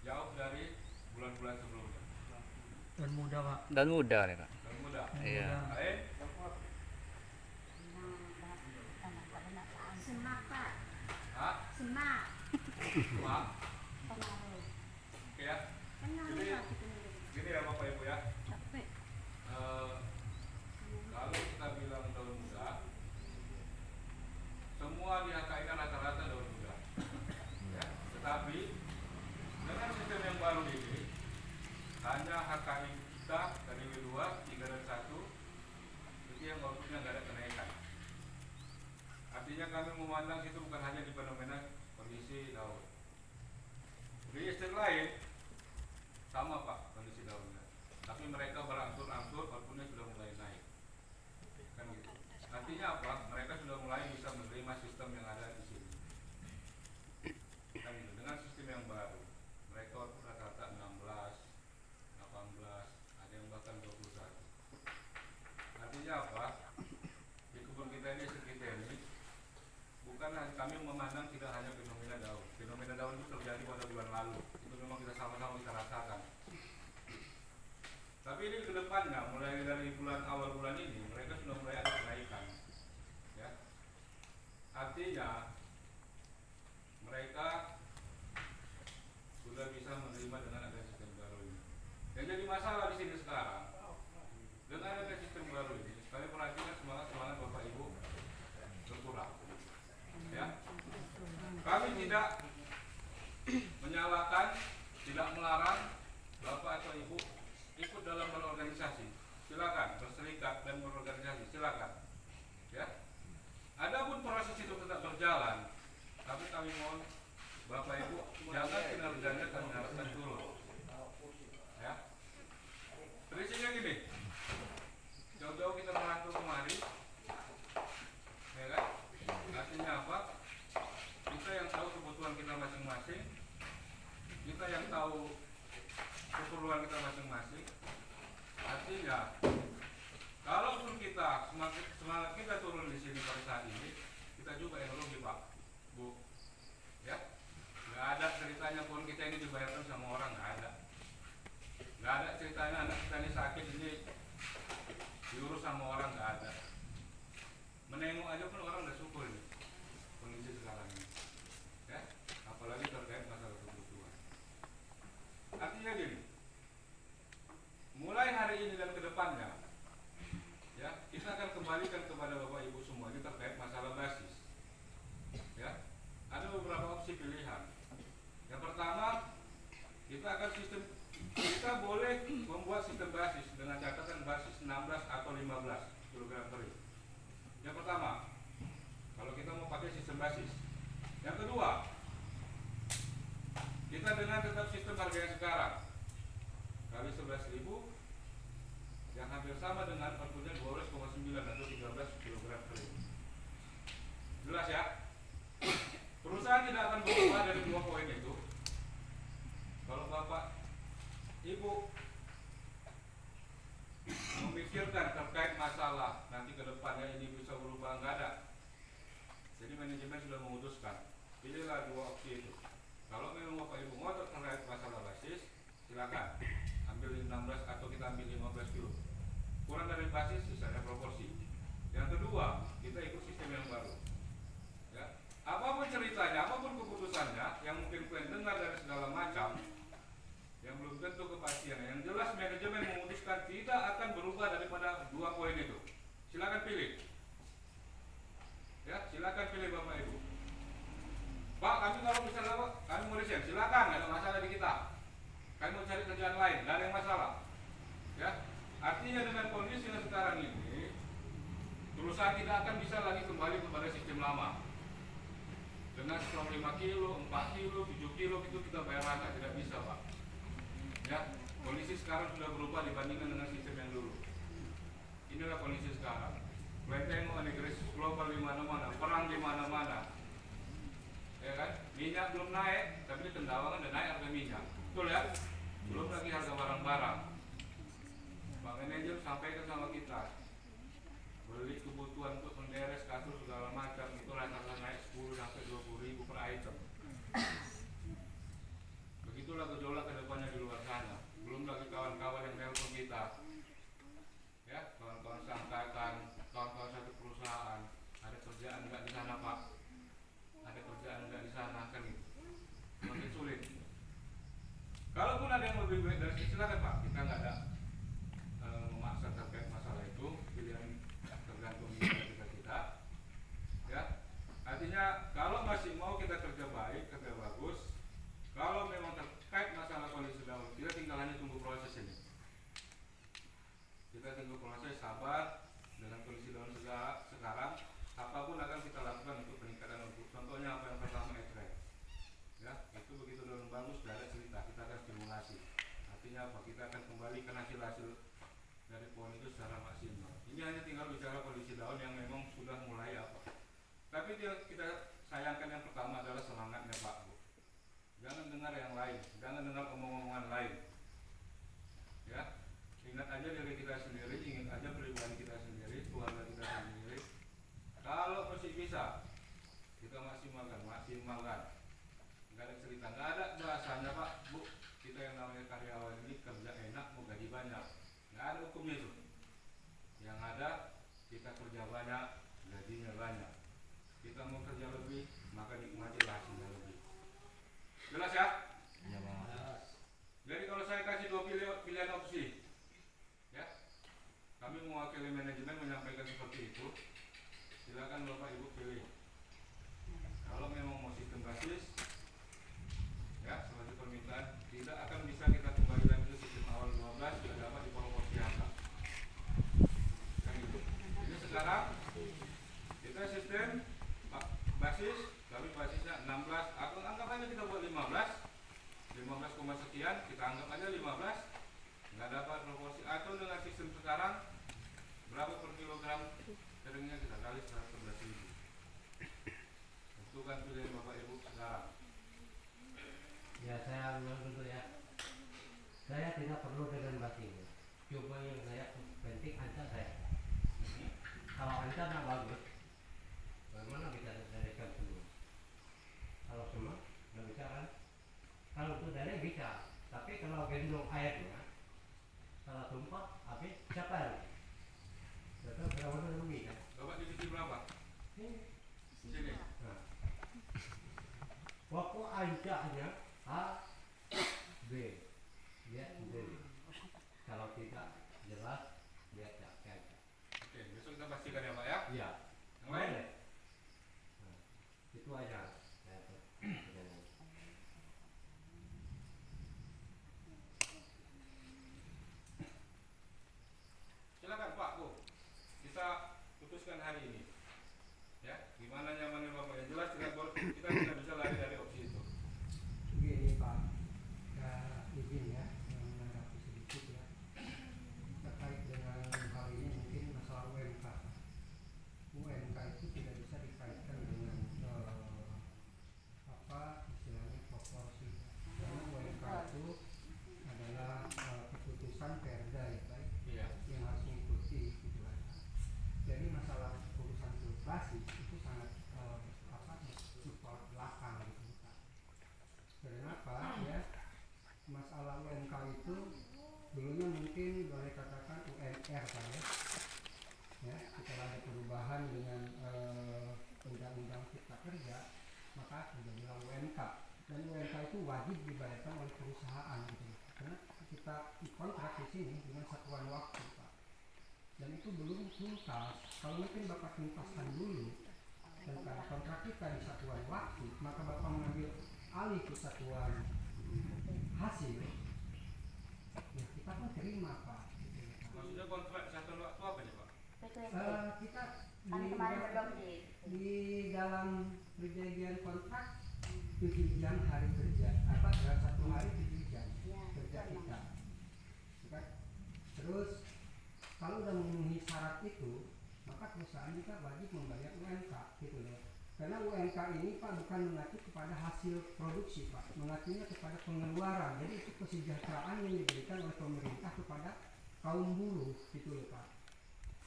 jauh dari bulan-bulan sebelumnya. Dan muda pak. Dan muda nih Pak. Dan mudah. Dan Iya. muda. Lain? Semak pak, Hah? semak. Maaf. Pengaruh. Oke ya. Kan nggak Jadi ada gitu. gini ya Bapak Ibu ya. Capek. Eh, Kalau kita bilang daun muda, semua di HKI kan rata-rata daun muda. Ya. Tetapi dengan sistem yang baru ini, hanya HKI kita dari W2, 3 dan 1 itu yang outputnya nggak ada kenaikan. Artinya kami memandang itu bukan hanya di fenomena kondisi daun. Di estate lain sama Pak kondisi daunnya, tapi mereka berangsur-angsur outputnya sudah mulai naik. Kan gitu. Artinya apa? Mereka sudah mulai bisa menerima sistem yang ada di sini. Kan gitu. Dengan sistem yang baru, mereka output rata-rata 16, 18, ada yang bahkan 21. Artinya apa? Di kebun kita ini, kita ini, bukan kami memandang tidak hanya fenomena daun. Fenomena daun itu terjadi pada bulan lalu. Itu memang kita sama-sama kita rasakan. Tapi ini ke depannya, mulai dari awal bulan ini, mereka sudah mulai ada kenaikan. Ya. Artinya mereka sudah bisa menerima dengan ada sistem baru ini. Yang jadi masalah di sini sekarang, dengan ada sistem baru ini, sekali perhatikan semangat Bapak Ibu berkurang. Ya. Kami tidak menyalahkan, tidak melarang Bapak atau Ibu ikut dalam berorganisasi. Silakan berserikat dan berorganisasi, silakan. Ya. Adapun proses itu tetap berjalan, tapi kami mohon Bapak Ibu jangan kinerjanya kami harapkan turun. Ya. Prinsipnya gini, jauh-jauh kita merantau kemari, ya kan? Artinya apa? Kita yang tahu kebutuhan kita masing-masing, kita yang tahu keperluan kita masing-masing. Artinya, kalaupun kita semangat kita turun di sini pada saat ini, kita juga yang rugi Pak, Bu. Ya, nggak ada ceritanya pun kita ini dibayarkan sama orang, nggak ada. Nggak ada ceritanya anak kita ini sakit ini diurus sama orang, nggak ada. Menengok aja pun orang udah syukur ini kondisi sekarang ini. Ya, apalagi terkait masalah kebutuhan. Artinya gini, mulai hari ini dan kedepannya, ya kita akan kembalikan kepada Bapak Ibu semua ini terkait masalah basis. Ya, ada beberapa opsi pilihan. Yang pertama, kita boleh membuat sistem basis dengan catatan basis 16 atau 15 kg per hari. Yang pertama, kalau kita mau pakai sistem basis. Yang kedua, kita dengan tetap sistem harga yang sekarang kali 11.000 yang hampir sama dengan outputnya 12,9 atau 13 kg per hari. Jelas ya? Perusahaan tidak akan berubah dari 2 poin itu. Kalau Bapak Ibu memikirkan terkait masalah nanti ke depannya ini bisa berubah, enggak ada. Jadi manajemen sudah memutuskan, pilihlah 2 opsi itu. Kalau memang Bapak Ibu ngotot terkait masalah basis, silakan ambil 16 atau kita ambil 15 kilo. Kurang dari basis sisanya proporsi. Yang kedua, kita ikut sistem yang baru. Ya. Apapun ceritanya, apapun keputusannya, yang mungkin kalian dengar dari segala macam, yang belum tentu kepastian. Yang jelas manajemen memutuskan tidak akan berubah daripada 2 poin itu. Silakan pilih. Ya, silakan pilih Bapak Ibu. Pak, kami kalau misalnya Pak, kami mau resign, silakan, nggak ada masalah di kita. Kami mau cari kerjaan lain, nggak ada yang masalah. Ya, artinya dengan kondisi yang sekarang ini, perusahaan tidak akan bisa lagi kembali kepada sistem lama. Dengan stok 5 kilo, 4 kilo, 7 kilo itu kita bayar rata, tidak bisa Pak. Ya, kondisi sekarang sudah berubah dibandingkan dengan sistem yang dulu. Inilah kondisi sekarang. Kalian tengok nih krisis global di mana-mana, perang di mana-mana. Ya kan? Minyak belum naik, tapi di Tendawangan udah naik harga minyak. Betul ya? Belum lagi harga barang-barang. Pak manajer sampaikan sama kita, beli kebutuhan untuk menderes kasur segala macam itu rata-rata naik 10 sampai 20 ribu per item. Begitulah gejolak silakan Pak, kita nggak ada memaksa terkait masalah itu, pilihan tergantung kita. Ya, artinya kalau masih mau kita kerja baik, kerja bagus, kalau memang terkait masalah kondisi dalam, kita tinggal hanya tunggu proses ini. Kita tunggu proses, sabar dengan kondisi dalam sekarang, apapun akan kita lakukan untuk peningkatan output. Contohnya apa yang pertama etrek. Ya, itu begitu daun bagus, sudah ada cerita, kita akan stimulasi. Artinya apa? Kita akan kembalikan hasil-hasil dari pohon itu secara maksimal. Ini hanya tinggal bicara kondisi daun yang memang sudah mulai apa. Tapi yang kita sayangkan yang pertama adalah semangatnya Pak Bu. Jangan dengar yang lain, jangan dengar omong-omongan lain. Ya, ingat aja diri kita sendiri, ingat aja pribadi kita sendiri, keluarga kita sendiri. Kalau masih bisa, kita maksimalkan. Nggak ada cerita, nggak ada bahasanya Pak Bu. Kita yang namanya karyawan ini kerja enak, mau gaji banyak, nggak ada hukumnya itu. Yang ada kita kerja banyak, gajinya banyak. Kita mau kerja lebih, maka nikmatilah hasilnya lebih. Jelas ya? Iya Bang. Jadi kalau saya kasih dua pilihan opsi, ya, kami mewakili manajemen menyampaikan seperti itu. Silakan Bapak Ibu pilih. Kalau memang mau sistem basis, ya, seperti permintaan, tidak akan bisa kita kembali lagi ke sistem awal 12, tidak dapat diproporsi angka. Kan itu. Jadi sekarang kita sistem basis, kami basisnya 16, atau anggap aja kita buat 15 sekian, kita anggap aja 15, nggak dapat proporsi. Atau dengan sistem sekarang, berapa per kilogram keringnya kita kali 111.000. Itu kan pilihan Bapak Ibu sekarang. Ya saya ulang dulu ya. Saya tidak perlu dengan batin. Cuma yang saya penting antar saya. Kalau antar tidak bagus, bagaimana kita dari semua? Kalau semua tidak bisa kan? Kalau itu dari bisa, tapi kalau gendong airnya, kalau tumpah habis siapa yang? Betul berapa rugi kan? Bapak divisi berapa? Di sini. Nah, pokok ancaknya A, B, ya B. Kalau tidak jelas, dia tak. Oke, besok kita pastikan ya Pak ya. Iya. Yang lain? Boleh. Nah, itu aja. Ya, itu. Silakan Pak Bu, kita putuskan hari ini. Ya, gimana nyamannya Bapak? Yang jelas kita tidak bisa lari dari opsi itu. Begini Pak, izin ya menanggapi sedikit ya terkait dengan hal ini, mungkin masalah UMK. UMK itu tidak bisa dikaitkan dengan apa istilahnya proporsi, karena UMK itu adalah keputusan Perda ya Pak, Iya. yang harus mengikuti gitu kan. Jadi masalah urusan basis itu sangat support belakang gitu Pak. Kenapa ya, masalah UMK itu dulunya mungkin boleh katakan UMR Pak ya, setelah ada perubahan dengan undang-undang cipta kerja, maka menjadilah UMK, dan UMK itu wajib dibayarkan oleh perusahaan gitu, karena kita kontrak di sini dengan satuan waktu Pak, dan itu belum tuntas. Kalau mungkin Bapak tuntaskan dulu tentang kontrak kita di satuan waktu, maka Bapak mengambil alih ke satuan hasil, ya kita pun terima Pak. Maksudnya kontrak satu waktu apa nih Pak? Kita Kan kemarin belum di dalam perjanjian kontrak 7 jam hari kerja, dalam satu hari 7 jam kerja kita. Kan? Terus kalau udah memenuhi syarat itu, maka perusahaan kita wajib membayar UMK gitu loh. Karena UMK ini Pak bukan mengacu kepada hasil produksi Pak, mengacunya kepada pengeluaran. Jadi itu kesejahteraan yang diberikan oleh pemerintah kepada kaum buruh gitu loh Pak.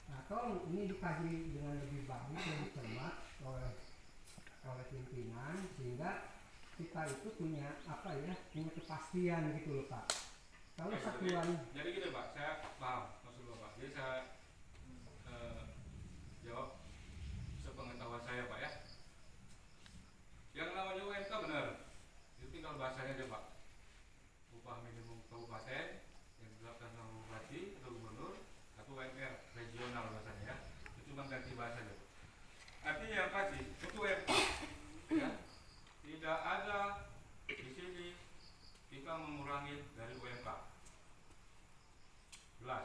Nah, tolong ini dikaji dengan lebih baik, lebih cermat oleh pimpinan, sehingga kita itu punya punya kepastian gitu loh Pak. Kalau Oke, satuan jadi gini Pak, saya paham maksud Bapak. Jadi saya jawab sepengetahuan saya Pak ya. Yang namanya UMK benar, itu tinggal bahasanya aja Pak. Upah minimum kabupaten saja. Artinya yang pasti untuk UMK, ya, tidak ada di sini kita mengurangi dari UMK. Jelas,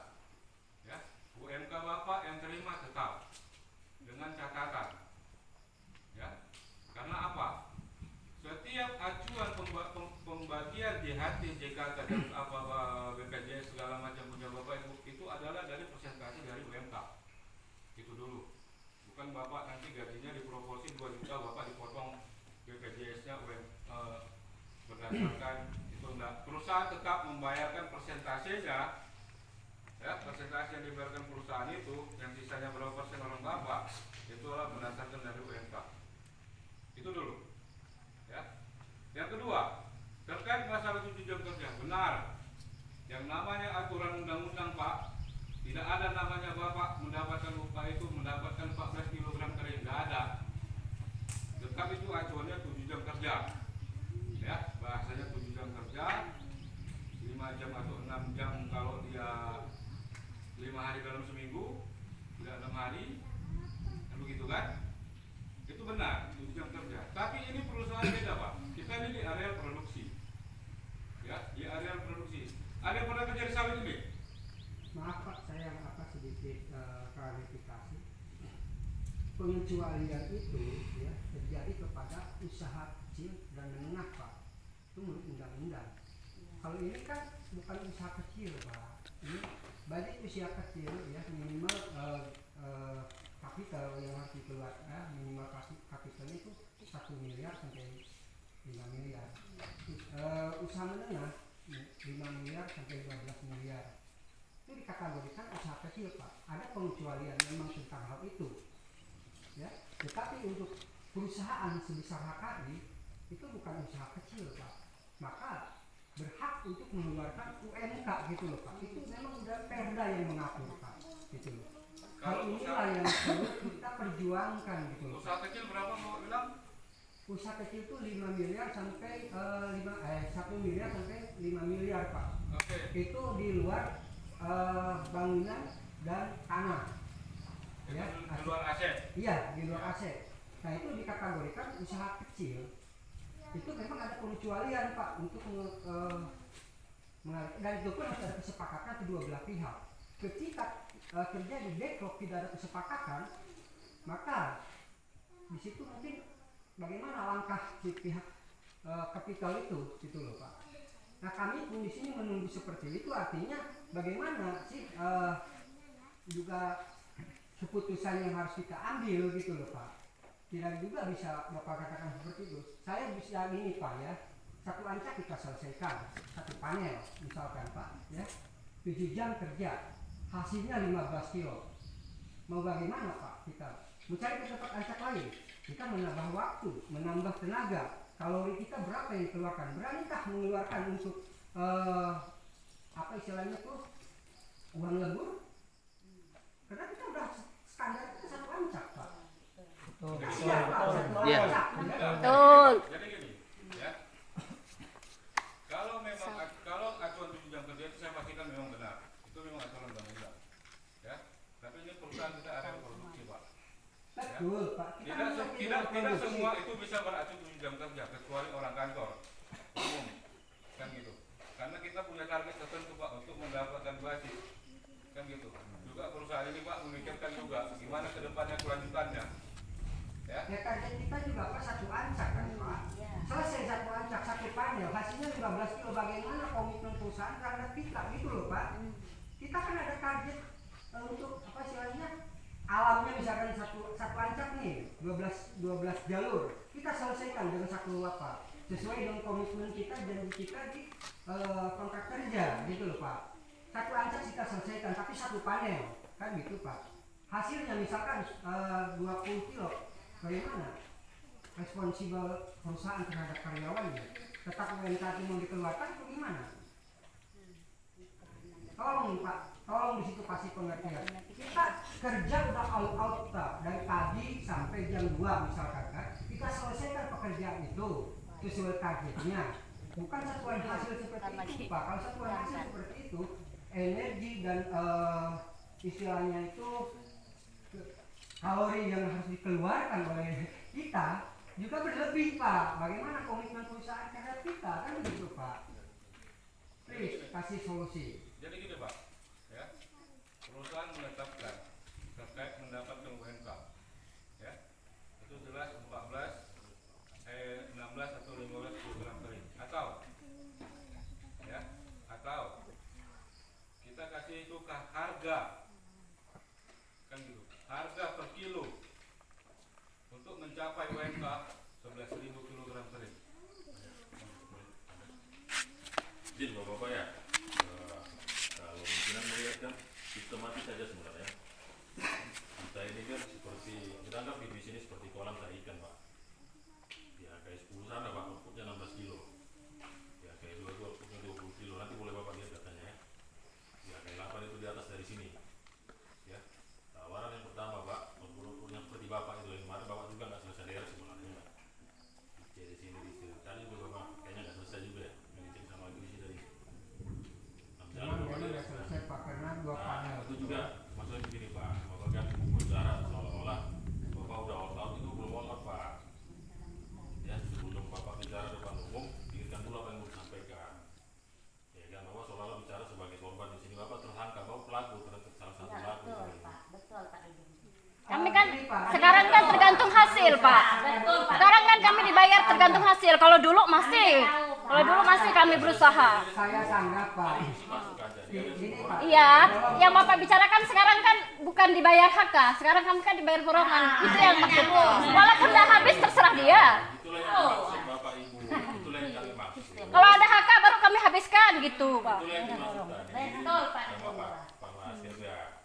ya. UMK Bapak yang terima tetap dengan catatan, ya. Karena apa? Setiap acuan pembagian JHT, JKT dan apa BPJS segala macam punya Bapak itu adalah dari persentase dari UMK. Itu dulu. Bukan Bapak nanti gajinya diproporsi 2 juta, Bapak dipotong BPJS-nya berdasarkan itu enggak. Perusahaan tetap membayarkan persentasenya, ya, persentase yang dibayarkan perusahaan itu, yang sisanya berapa persen orang Bapak, itulah berdasarkan dari UMK. Itu dulu, ya. Yang kedua, terkait masalah 7 jam kerja, benar. Yang namanya aturan undang-undang Pak, tidak ada namanya Bapak mendapatkan upah itu mendapatkan 14 kg kering, tidak ada. Tetap itu acuannya 7 jam kerja, ya, bahasanya 7 jam kerja, 5 jam atau 6 jam kalau dia 5 hari dalam seminggu, tidak 6 hari, kan begitu kan? Itu benar, 7 jam kerja. Tapi ini perusahaan beda Pak. Kita ini di area produksi, ya, di area produksi. Ada yang pernah kerja di sawit ini? Maaf Pak, saya sedikit klarifikasi. Pengecualian itu, ya, terjadi kepada usaha kecil dan menengah Pak. Itu menurut undang-undang. Kalau ini kan bukan usaha kecil Pak. Ini bagi usaha kecil, ya, minimal kapital yang harus dikeluarkan, minimal kapitalnya itu 1 miliar sampai 5 miliar. Usaha menengah 5 miliar sampai 12 miliar. Itu dikategorikan usaha kecil Pak. Ada pengecualian memang tentang hal itu, ya. Tetapi untuk perusahaan sebesar HKI itu bukan usaha kecil Pak. Maka berhak untuk mengeluarkan UMK gitu loh Pak. Itu memang udah Perda yang mengatur Pak, gitu loh. Hal inilah yang perlu kita perjuangkan gitu loh. Usaha kecil berapa mau bilang? Usaha kecil itu 5 miliar sampai 1 miliar sampai 5 miliar Pak. Oke. Itu di luar bangunan dan tanah, ya, Di luar aset. iya, di luar aset. Nah itu dikategorikan usaha kecil. Itu memang ada pengecualian Pak untuk dan itu pun harus ada kesepakatan kedua belah pihak. Ketika terjadi deadlock tidak ada kesepakatan, maka di situ mungkin bagaimana langkah si pihak kapital itu, gitu loh Pak. Nah kami pun di sini menunggu seperti itu, artinya bagaimana sih juga keputusan yang harus kita ambil gitu loh Pak. Tidak juga bisa Bapak katakan seperti itu. Saya bisa gini Pak, ya, 1 ancak kita selesaikan, 1 panel misalkan Pak, ya, 7 jam kerja, hasilnya 15 kilo. Mau bagaimana Pak kita? Mencari ke tempat ancak lain, kita menambah waktu, menambah tenaga. Kalori kita berapa yang dikeluarkan? Beranikah mengeluarkan untuk apa istilahnya tuh, uang lembur? Karena kita udah standar kita 1 ancak Pak. Iya, Pak, 1 Iya. ancak. Betul. Jadi gini, ya. Kalau acuan 7 jam kerja itu saya pastikan memang benar. Itu memang aturan undang-undang. Ya. Tapi ini perusahaan kita ada produksi, Pak. Betul Pak. Tidak semua itu bisa beracu 7 jam kerja kecuali orang kantor umum, kan gitu. Karena kita punya target tertentu Pak untuk mendapatkan basis, kan gitu. Juga perusahaan ini Pak memikirkan juga gimana kedepannya kelanjutannya. Ya. Ya target kita juga Pak 1 ancak kan Pak. Selesai 1 ancak, 1 panel, hasilnya 15 kilo. Bagaimana komitmen perusahaan terhadap kita, gitu loh Pak. Kita kan ada target untuk apa istilahnya, alamnya misalkan satu ancak nih 12 jalur, kita selesaikan dengan 1 apa, sesuai dengan komitmen kita, janji kita di kontrak kerja, gitu loh Pak. 1 ancak kita selesaikan, tapi 1 panel, kan gitu Pak. Hasilnya misalkan 20 kilo, bagaimana responsibel perusahaan terhadap karyawannya? Tetap UMK itu mau dikeluarkan atau gimana? Tolong Pak, tolong di situ kasih pengertian. Kita kerja udah out Pak, dari pagi sampai jam 2 misalkan kan, kita selesaikan pekerjaan itu sesuai targetnya. Bukan satuan hasil seperti itu Pak. Kalau satuan hasil seperti itu, energi dan istilahnya itu kalori yang harus dikeluarkan oleh kita juga berlebih Pak. Bagaimana komitmen perusahaan terhadap kita kan begitu Pak. Please kasih solusi. Jadi gini Pak, ya, perusahaan menetapkan terkait mendapatkan UMK, ya, itu jelas 16 atau 15 kilogram per hari, atau kita kasih itu ke harga, kan gitu, harga per kilo untuk mencapai UMK 11.000 kilogram per hari. Jadi bapak-bapak ya, kalau pimpinan melihat kan sistematis saja sebenarnya. Kita ini kan seperti, kita anggap di sini seperti kolam ikan Pak. Ya kayak 10 sana Pak, outputnya 16 kilo. Ya kayak 2 outputnya 20 kilo, nanti boleh Bapak lihat datanya ya. Ya kayak 8 itu di atas dari sini. Ya, tawaran yang pertama Pak, output-outputnya seperti Bapak itu yang kemarin Bapak juga nggak selesai daerah sebenarnya. Dicek di sini, tadi juga Bapak kayaknya nggak selesai juga ya. Memang nggak selesai Pak karena 2 panel. Itu juga maksudnya begini Pak, Bapak kan bicara seolah-olah Bapak udah all out, itu belum all out Pak. Ya sebelum Bapak bicara depan umum, pikirkan dulu apa yang mau disampaikan. Ya kan Bapak seolah-olah bicara sebagai korban di sini, Bapak tersangka, Bapak pelaku terhadap salah satu pelaku. Betul Pak Ibu. Kami kan sekarang kan tergantung hasil Pak. Sekarang kan kami dibayar tergantung hasil. Kalau dulu masih kami berusaha. Saya sanggap Pak. Ini Pak. Iya, yang Bapak bicarakan sekarang kan bukan dibayar HK. Sekarang kami kan dibayar borongan. Itu yang maksudku. Walaupun udah habis terserah dia. Itulah yang dimaksud Bapak Ibu, itulah yang kami maksud. Kalau ada HK baru kami habiskan gitu Pak. Itulah yang dimaksud tadi. Betul Pak Ibu. Pak Hasil ya.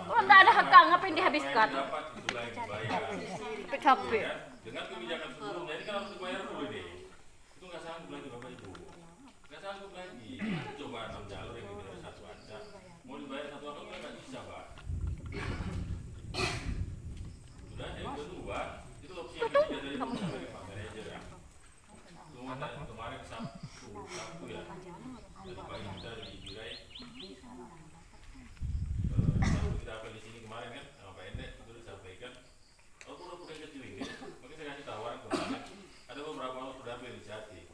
Kalau nggak ada HK ngapain dihabiskan? Apa yang didapat, itulah yang dibayar. PKP. Ya, dengan kebijakan sebelumnya ini kan harus dibayar dulu deh. Itu nggak sanggup lagi Bapak Ibu, nggak sanggup lagi. Coba 6 jalur yang dibayar satu aja, mau dibayar satu akun nggak bisa Pak. Sudah yang kedua itu opsi yang ketiga dari Pak Manajer ya. Kemarin Sabtu ya, tadi pagi kita dibirai. Sabtu kita apel di sini kemarin kan sama Pak Ende itu disampaikan. Kalau yang kecil ini, mungkin saya kasih tawaran kemarin. Ada beberapa order inisiatif.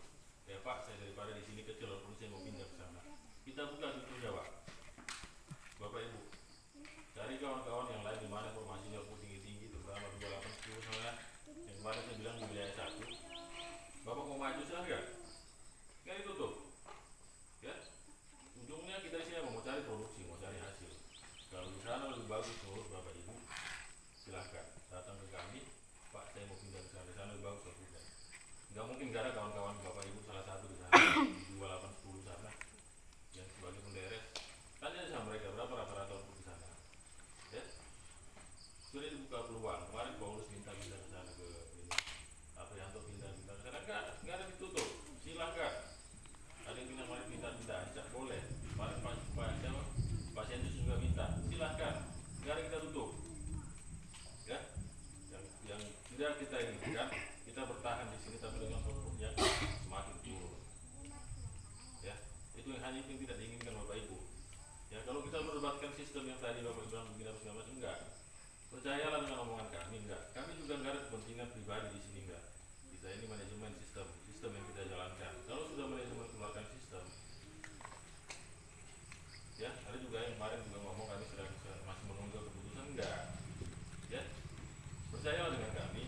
Ya Pak, saya daripada di sini kecil, walaupun saya mau pindah ke sana. Kita buka tutupnya Pak. Bapak Ibu, cari kawan-kawan yang lain di mana informasinya tinggi-tinggi, terutama 2810 sana. Yang kemarin saya bilang di wilayah 1. Bapak mau maju silahkan. Kan ditutup. Ya, ujungnya kita di sini mau cari produksi, mau cari hasil. Kalau di sana lebih bagus menurut Bapak Ibu, silahkan datang ke kami. Pak, saya mau pindah ke sana, di sana lebih bagus waktunya. Nggak mungkin gak ada kawan-kawan Bapak Ibu salah satu di sana di 2810 sana yang sebagai penderes. Tanya sama mereka berapa rata-rata untuk di sana. Ya, sudah dibuka peluang. Kemarin Paulus minta pindah ke sana ke ini. Aprianto pindah ke sana. Nggak ada ditutup. Silahkan. Ada yang bilang kemarin pindah, tidak boleh. Kemarin pasien itu juga minta. Silahkan. Nggak ada kita tutup. Ya, yang tidak kita inginkan, kita bertahan di sini tapi dengan output yang semakin turun. Ya, itu yang hanya yang tidak diinginkan Bapak Ibu. Ya, kalau kita berdebatkan sistem yang tadi Bapak bilang begini harus segala macam, enggak. Percayalah dengan omongan kami, enggak. Kami juga enggak ada kepentingan pribadi di sini, enggak. Kita ini manajemen sistem yang kita jalankan. Kalau sudah manajemen keluarkan sistem, ya, ada juga yang kemarin juga ngomong kami sedang masih menunggu keputusan, enggak. Ya, percayalah dengan kami.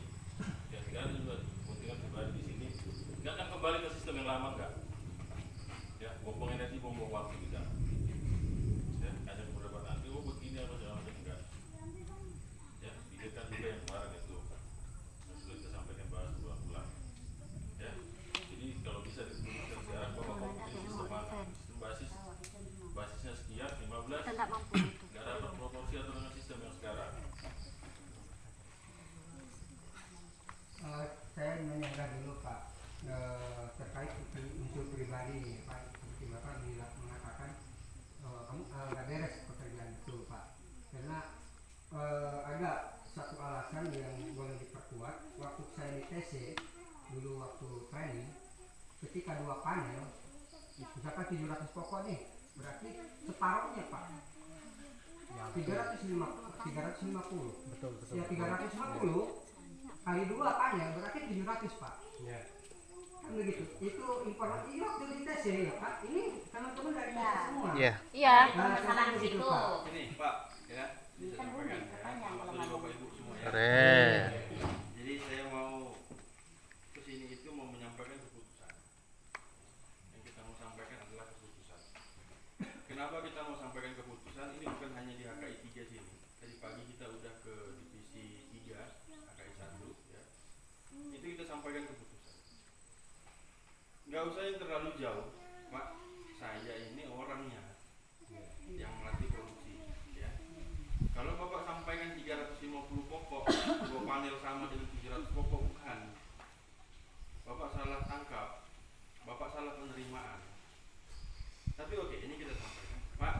Ya, tidak ada juga kepentingan pribadi di sini. Enggak akan kembali ke sistem yang lama, enggak. Ya, buang energi, buang waktu kita. Ya, hanya beberapa nanti, begini apa segala macam, enggak. Ya, pikirkan juga yang kemarin itu yang sudah kita sampaikan bahas berulang-ulang. Ya, jadi kalau bisa diputuskan sekarang bahwa kompetisi sistem mana, sistem basisnya sekian, 15, nggak dapat proporsi atau dengan sistem yang sekarang. Saya menyanggah dulu Pak terkait unsur pribadi Pak. Seperti Bapak mengatakan kamu nggak beres pekerjaan itu Pak. Karena ada satu alasan yang boleh diperkuat. Waktu saya di TC dulu waktu training, ketika 2 panel misalkan 700 pokok nih, berarti separuhnya Pak 350. Betul, betul. Ya 350 kali 2 panel berarti 700 Pak. Ya. Kan begitu. Itu informasi ini waktu di tes ya Pak. Ini teman-teman dari tes semua. Iya. Iya. Nah, Masalah contohnya gitu, situ. Pak. Ini Pak, ya, bisa Kan boleh, sampaikan ya, pertanyaan Maksud kalau Bapak Ibu semua ya. Keren. Jadi saya mau kesini itu mau menyampaikan keputusan. Yang kita mau sampaikan adalah keputusan. Kenapa kita mau sampaikan keputusan? Ini bukan hanya di HKI 3 sini. Tadi pagi kita udah ke divisi 3 HKI 1 ya. Itu kita sampaikan keputusan. Nggak usah yang terlalu jauh, Pak. Saya ini orangnya yang melatih produksi ya. Kalau Bapak sampaikan 350 pokok, 2 panel sama dengan 700 pokok, bukan. Bapak salah tangkap, Bapak salah penerimaan. Tapi oke, ini kita sampaikan. Pak,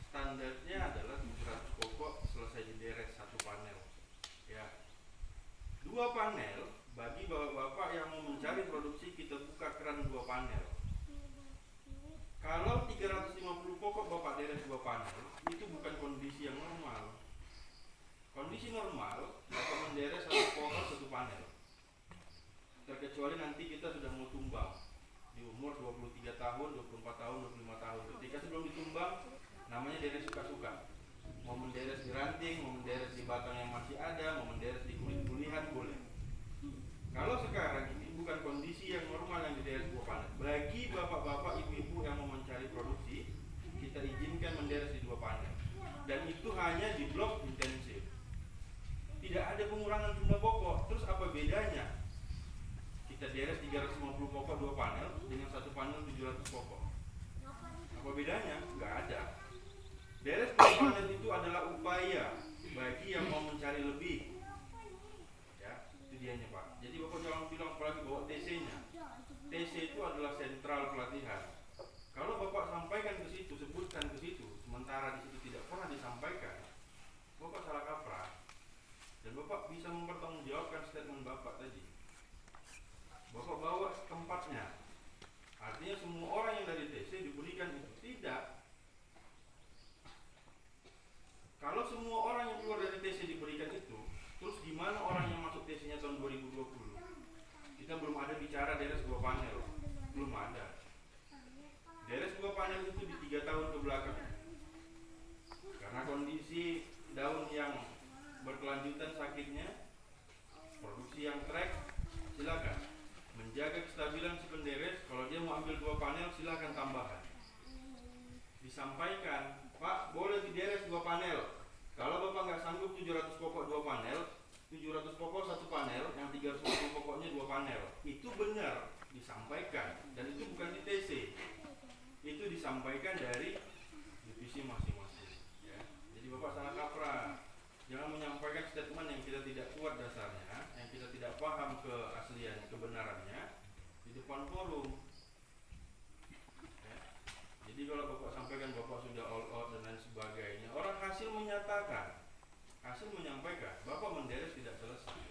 standarnya adalah 700 pokok selesai diberes 1 panel. Ya. 2 panel bagi bapak-bapak yang mau mencari produksi, kita buka keran 2 panel. Kalau 350 pokok Bapak beres 2 panel, itu bukan kondisi yang normal. Kondisi normal, Bapak menderes 1 pokok 1 panel. Terkecuali nanti kita sudah mau tumbang di umur 23 tahun, 24 tahun, 25 tahun. Ketika sebelum ditumbang, namanya deres suka-suka. Mau menderes di ranting, mau menderes di batang yang masih ada, mau menderes di kulit-kulihan, boleh. Kalau sekarang ini bukan kondisi yang normal yang dideres 2 panel. Bagi bapak-bapak, ibu-ibu yang mau mencari produksi, kita izinkan menderes di 2 panel. Dan itu hanya di blok intensif. Tidak ada pengurangan jumlah pokok. Terus apa bedanya? Kita deres 350 pokok 2 panel dengan 1 panel 700 pokok. Apa bedanya? Nggak ada. Deres 2 panel itu adalah upaya bagi yang mau mencari lebih. Ya, itu dianya Pak. Jadi Bapak jangan bilang apalagi bawa TC-nya. TC itu adalah sentral pelatihan. Kalau Bapak sampaikan ke situ, sebutkan ke situ, sementara di situ tidak pernah disampaikan, Bapak salah kaprah. Dan Bapak bisa mempertanggungjawabkan statement Bapak tadi. Bapak bawa tempatnya. Artinya semua orang yang dari TC diberikan itu. Tidak. Kalau semua orang yang keluar dari TC diberikan itu, terus gimana orang yang masuk TC-nya tahun 2020? Kita belum ada bicara deres 2 panel. Belum ada. Deres 2 panel itu di 3 tahun ke belakang. Karena kondisi daun yang berkelanjutan sakitnya, produksi yang track, silakan. Menjaga kestabilan si penderes, kalau dia mau ambil 2 panel, silakan tambahan. Disampaikan, Pak, boleh dideres 2 panel. Kalau Bapak nggak sanggup 700 pokok 2 panel, 700 pokok 1 panel, yang 350 pokoknya 2 panel. Itu benar disampaikan, dan itu bukan di TC. Itu disampaikan dari divisi masing-masing. Ya. Jadi Bapak salah kaprah. Jangan menyampaikan statement yang kita tidak kuat dasarnya, yang kita tidak paham keaslian, kebenarannya di depan forum. Ya. Jadi kalau Bapak sampaikan Bapak sudah all out dan lain sebagainya, orang hasil menyatakan, hasil menyampaikan, Bapak menderes tidak selesai.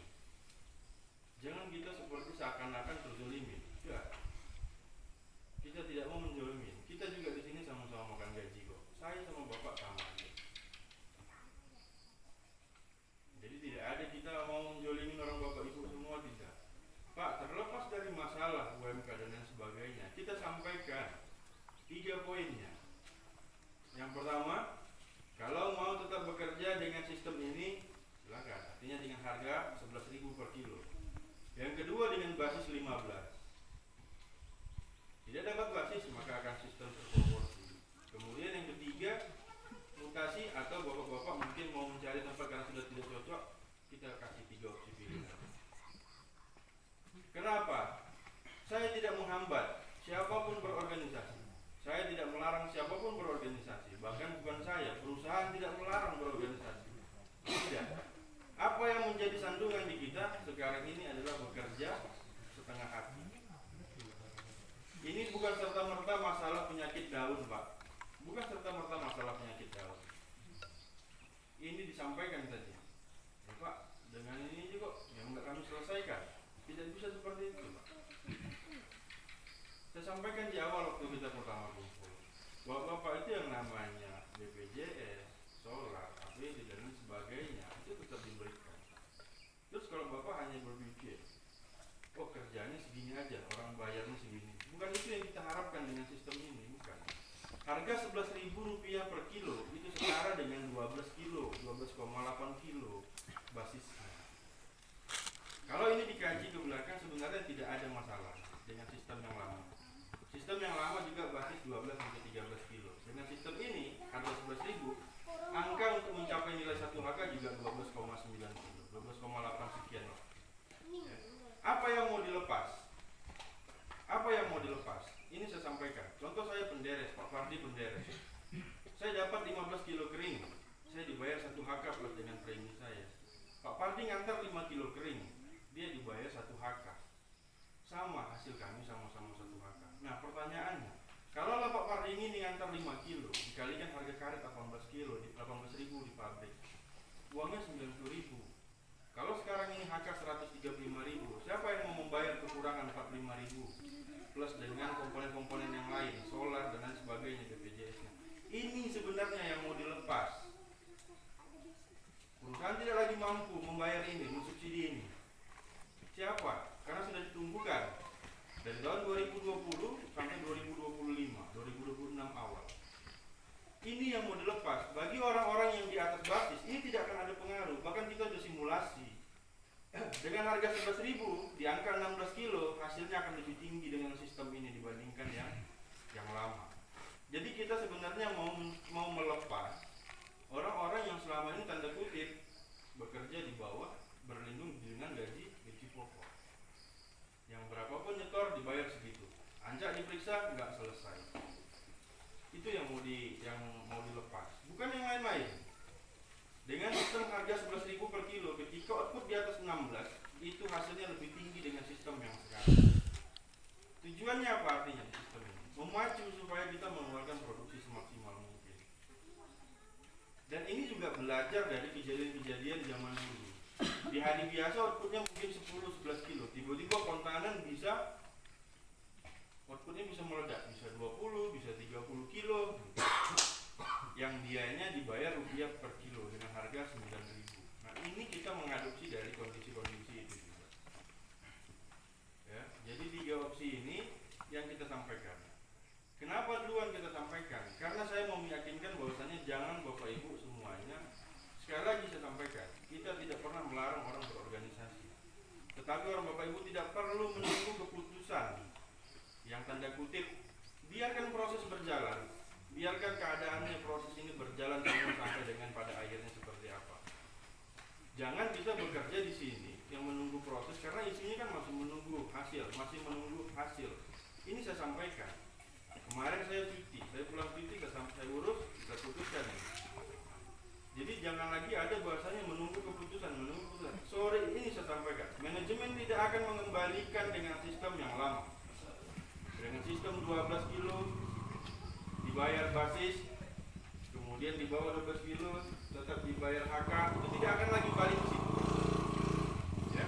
Jangan kita seperti seakan-akan terzolimin. Enggak. Kita tidak mau menjolimin. Kita juga di sini sama-sama makan gaji kok. Saya sama Bapak sama aja. Jadi tidak ada kita mau menjolimin orang Bapak Ibu semua, tidak. Pak, terlepas dari masalah UMK dan lain sebagainya, kita sampaikan 3 poinnya. Yang pertama, kalau mau tetap bekerja dengan sistem ini, silakan. Artinya dengan harga 11.000 per kilo. Yang kedua dengan basis 15. Tidak dapat basis, maka akan sistem terproporsi. Kemudian yang ketiga, mutasi atau bapak-bapak mungkin mau mencari tempat karena sudah tidak cocok, kita kasih 3 opsi pilihan. Kenapa? Saya tidak menghambat siapapun berorganisasi. Saya tidak melarang siapapun berorganisasi. Bahkan bukan saya, perusahaan tidak melarang berorganisasi. Tidak. Apa yang menjadi sandungan di kita sekarang ini adalah bekerja setengah hati. Ini bukan serta-merta masalah penyakit daun, Pak. Bukan serta-merta masalah penyakit daun. Ini disampaikan tadi. Ya, Pak, dengan ini juga kok yang nggak kami selesaikan. Tidak bisa seperti itu, Pak. Saya sampaikan di awal waktu kita pertama kumpul. Bapak-bapak itu yang namanya BPJS, solar, APD dan lain sebagainya itu tetap diberikan. Terus kalau Bapak hanya berpikir, oh kerjanya segini aja, orang bayarnya segini, bukan itu yang kita harapkan dengan sistem ini, bukan. Harga Rp11.000 per kilo itu setara dengan 12 kilo, 12,8 kilo basisnya. Kalau ini dikaji ke belakang sebenarnya tidak ada masalah dengan sistem yang lama. Sistem yang lama juga basis 12 sampai 13 kilo. Dengan sistem ini harga 11.000, angka untuk mencapai nilai 1 HK juga 12,9 kilo, 12,8 sekian lah. Ya. Apa yang mau dilepas? Apa yang mau dilepas? Ini saya sampaikan. Contoh saya penderes, Pak Fardi penderes. Saya dapat 15 kilo kering. Saya dibayar 1 HK plus dengan premi saya. Pak Fardi ngantar 5 kilo kering. Dia dibayar 1 HK. Sama hasil kami sama-sama 1 HK. Nah pertanyaannya, kalau Pak Fardi ini ngantar 5 kilo, dikalikan harga karet 18 kilo, 18.000 di pabrik, uangnya 90.000. Kalau sekarang ini HK 135.000, siapa yang mau membayar kekurangan 45.000 plus dengan komponen-komponen yang lain, solar dan lain sebagainya BPJS-nya? Ini sebenarnya yang mau dilepas. Perusahaan tidak lagi mampu membayar ini, mensubsidi ini. Siapa? Karena sudah ditumbuhkan dari tahun 2020 sampai 2025, 2026 awal. Ini yang mau dilepas. Bagi orang-orang yang di atas basis, ini tidak akan ada pengaruh. Bahkan kita sudah simulasi. Dengan harga 11.000 di angka 16 kilo, hasilnya akan lebih tinggi dengan sistem ini dibandingkan yang lama. Jadi kita sebenarnya mau melepas orang-orang yang selama ini tanda kutip bekerja di bawah, berlindung dengan gaji pokok. Yang berapapun nyetor dibayar segitu. Anjak diperiksa nggak selesai. Itu yang mau dilepas, bukan yang lain-lain. Dengan sistem harga 11.000 per kilo, ketika output di atas 16, itu hasilnya lebih tinggi dengan sistem yang sekarang. Tujuannya apa artinya sistem ini? Memacu supaya kita mengeluarkan produksi semaksimal mungkin. Dan ini juga belajar dari kejadian-kejadian zaman dulu. Di hari biasa outputnya mungkin 10-11 kilo, tiba-tiba kontainer bisa outputnya bisa meledak, bisa 20, bisa 30 kilo. Yang dianya dibayar rupiah per kilo dengan harga 9.000. Nah ini kita mengadopsi dari kondisi-kondisi itu juga. Ya, jadi 3 opsi ini yang kita sampaikan. Kenapa duluan kita sampaikan? Karena saya mau meyakinkan bahwasanya jangan Bapak Ibu semuanya. Sekali lagi saya sampaikan, kita tidak pernah melarang orang berorganisasi. Tetapi orang Bapak Ibu tidak perlu menunggu keputusan yang tanda kutip, biarkan proses berjalan, biarkan keadaannya proses ini berjalan sampai dengan pada akhirnya seperti apa. Jangan kita bekerja di sini yang menunggu proses karena isinya kan masih menunggu hasil. Ini saya sampaikan. Kemarin saya cuti, saya pulang cuti, saya urus, saya putuskan ini. Jadi jangan lagi ada bahasanya menunggu keputusan. Sore ini saya sampaikan, manajemen tidak akan mengembalikan dengan sistem yang lama. Dengan sistem 12 kilo dibayar basis, kemudian di bawah 12 kilo tetap dibayar HK, itu tidak akan lagi balik ke situ. Ya,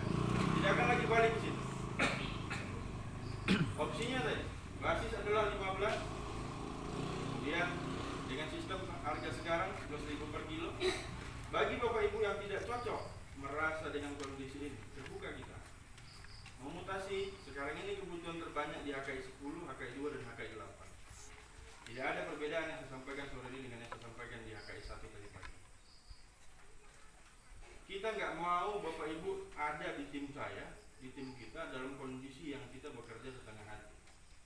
tidak akan lagi balik ke situ. Opsinya tadi, basis adalah 15, kemudian dengan sistem harga sekarang 11.000 per kilo. Bagi Bapak Ibu yang tidak cocok merasa dengan kondisi ini, terbuka kita memutasi. Sekarang ini kebutuhan terbanyak di HKI 10, HKI 2 dan HKI 8. Tidak ada perbedaan yang saya sampaikan sore ini dengan yang saya sampaikan di HKI 1 tadi pagi. Kita nggak mau Bapak Ibu ada di tim saya, di tim kita dalam kondisi yang kita bekerja setengah hati.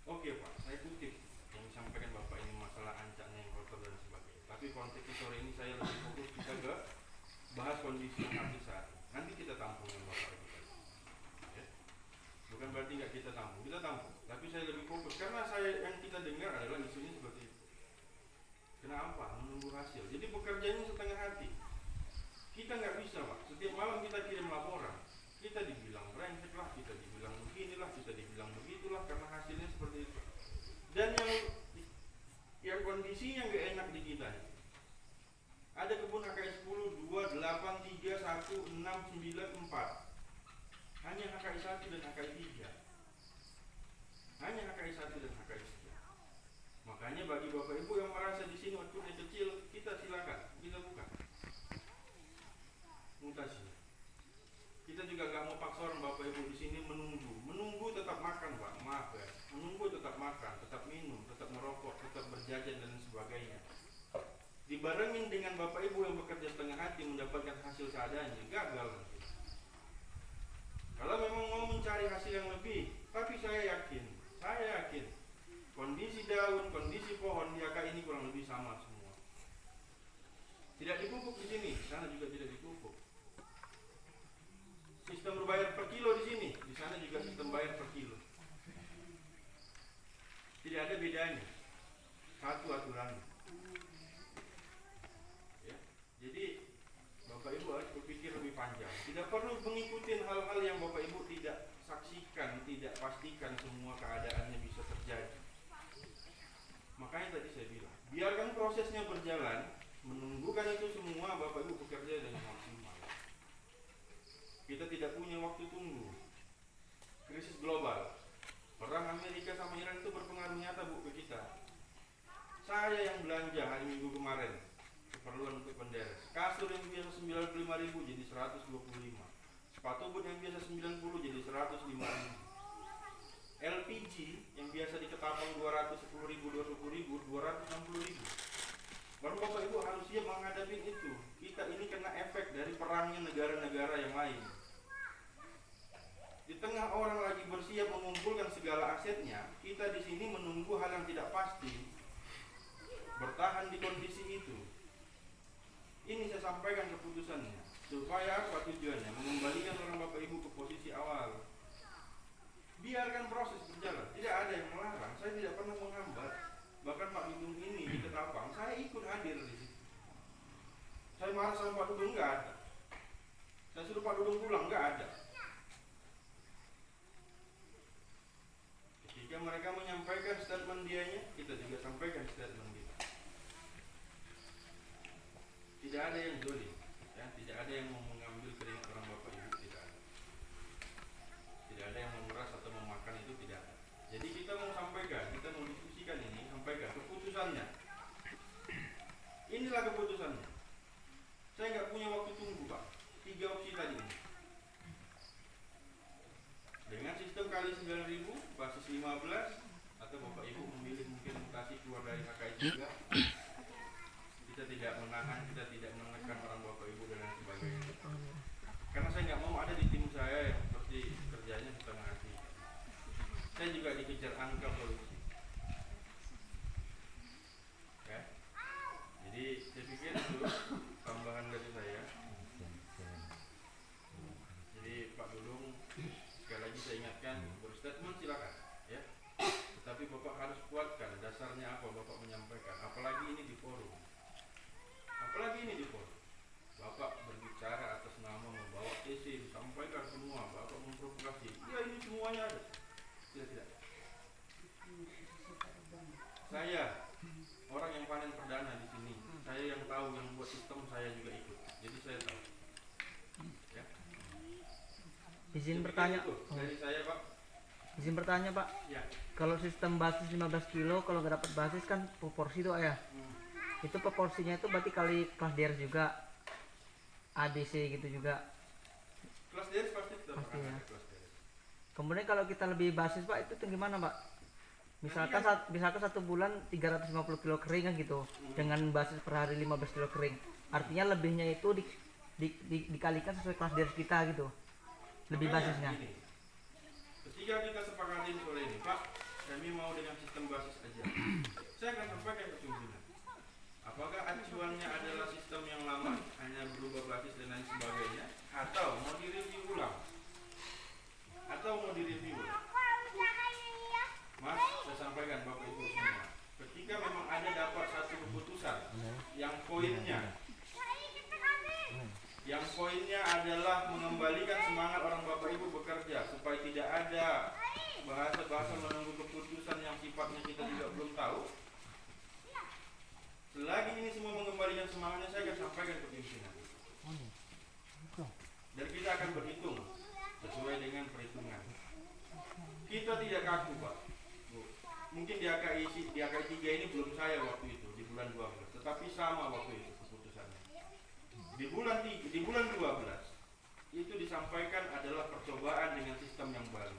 Oke Pak, saya kutip yang disampaikan Bapak ini masalah ancaknya yang kotor dan sebagainya. Tapi konteksnya sore ini saya lebih fokus kita ke bahas kondisi yang artis saat ini. Nanti kita tampung dengan Bapak Ibu. Ya. Bukan berarti nggak kita tampung, tapi saya lebih fokus karena yang kita dengar adalah isunya seperti itu. Kenapa? Menunggu hasil. Jadi bekerjanya setengah hati. Kita nggak bisa Pak. Setiap malam kita kirim laporan. Kita dibilang brengsek lah, kita dibilang beginilah, kita dibilang begitulah karena hasilnya seperti itu. Dan yang kondisinya nggak enak di kita. Ada kebun HKI 10, 2, 8, 3, 1, 6, 9, 4. Hanya HKI 1 dan HKI 3. Hanya HKI 1 dan HKI 3. Makanya bagi Bapak Ibu yang merasa di sini outputnya kecil, kita silakan, kita buka. makan Pak, maaf ya. Menunggu tetap makan, tetap minum, tetap merokok, tetap berjajan dan sebagainya. Dibarengin dengan Bapak Ibu yang bekerja setengah hati mendapatkan hasil seadanya, gagal nanti. Kalau memang mau mencari hasil yang lebih, tapi saya yakin kondisi daun, kondisi pohon di AK ini kurang lebih sama semua. Tidak dipupuk di sini, di sana juga tidak dipupuk. Sistem berbayar per kilo di sini, di sana juga sistem bayar per kilo. Tidak ada bedanya, satu aturan. Ya, jadi Bapak Ibu harus berpikir lebih panjang. Tidak perlu mengikuti hal-hal yang Bapak Ibu tidak saksikan, tidak pastikan semua keadaannya bisa terjadi. Makanya tadi saya bilang, biarkan prosesnya berjalan, menunggukan itu semua Bapak Ibu bekerja dengan maksimal. Kita tidak punya waktu tunggu. Krisis global, perang Amerika sama Iran itu berpengaruh nyata Bu ke kita. Saya yang belanja hari Minggu kemarin keperluan untuk penderes. Kasur yang biasa 95.000 jadi 125. Sepatu boot yang biasa 90 jadi 105.000. LPG yang biasa di Ketapang 210.000, 220.000, 260.000. Baru Bapak Ibu harus siap menghadapi itu. Kita ini kena efek dari perangnya negara-negara yang lain. Di tengah orang lagi bersiap mengumpulkan segala asetnya, kita di sini menunggu hal yang tidak pasti. Bertahan di kondisi itu. Ini saya sampaikan keputusannya. Supaya apa tujuannya? Mengembalikan orang Bapak Ibu ke posisi awal. Biarkan proses berjalan. Tidak ada yang melarang. Saya tidak pernah menghambat. Bahkan Pak Dudung ini di Ketapang, saya ikut hadir di situ. Saya marah sama Pak Dudung, nggak ada. Saya suruh Pak Dudung pulang, nggak ada. Ketika mereka menyampaikan statement dianya, kita juga sampaikan statement kita. Tidak ada yang zolim, ya, tidak ada yang mau mengambil keringat orang Bapak Ibu, tidak ada. Tidak ada yang memeras atau memakan, itu tidak ada. Jadi kita mau sampaikan, kita mau diskusikan ini, sampaikan keputusannya. Inilah keputusannya. Saya nggak punya waktu tunggu Pak. 3 opsi tadi ini. Dengan sistem kali 9.000, basis 15, atau Bapak Ibu memilih mungkin mutasi keluar dari HKI juga. Kita tidak menahan, kita tidak menekan orang Bapak Ibu dan lain sebagainya. Karena saya nggak mau ada di tim saya yang seperti kerjanya setengah hati. Saya juga dikejar angka korupsi. Ya. Jadi saya pikir itu tambahan dari saya. Jadi Pak Dulung, sekali lagi saya ingatkan, berstatement silakan, ya. Tetapi Bapak harus kuatkan dasarnya apa Bapak menyampaikan. Apalagi ini di forum. Bapak berbicara atas nama membawa TC, sampaikan semua, Bapak memprovokasi. Ya ini semuanya ada. Tidak. Saya orang yang panen perdana di sini. Saya yang tahu, yang buat sistem saya juga ikut. Jadi saya tahu. Ya. Izin bertanya. Dari saya Pak. Izin bertanya Pak. Ya. Kalau sistem basis 15 kilo, kalau nggak dapat basis kan proporsi tuh ya. Itu proporsinya itu berarti kali kelas DR juga, ADC gitu juga. Kelas DR pasti tetap Pasti akan ya. ada kelas DR. Kemudian kalau kita lebih basis Pak, itu gimana Pak? Misalkan misalkan 1 bulan 350 kilo kering kan gitu, dengan basis per hari 15 kilo kering. Artinya lebihnya itu dikalikan sesuai kelas DR kita gitu. Lebih Makanya, basisnya. gini, ketika kita sepakatin sore ini, Pak, kami mau dengan sistem basis aja. Saya akan sampaikan ke pimpinan. Apakah acuannya adalah sistem yang lama, hanya berubah basis dan lain sebagainya, atau mau direview ulang? Mas, saya sampaikan Bapak Ibu semua. Ketika memang ada dapat satu keputusan yang poinnya adalah mengembalikan semangat orang Bapak Ibu bekerja supaya tidak ada bahasa-bahasa menunggu keputusan yang sifatnya kita juga belum tahu. Selagi ini semua mengembalikan semangatnya, saya akan sampaikan ke pimpinan. Dan kita akan berhitung sesuai dengan perhitungan. Kita tidak kaku, Pak. Bu. Mungkin di AKI 3 ini belum saya waktu itu di bulan 12, tetapi sama waktu itu keputusannya. Di bulan 12 itu disampaikan adalah percobaan dengan sistem yang baru.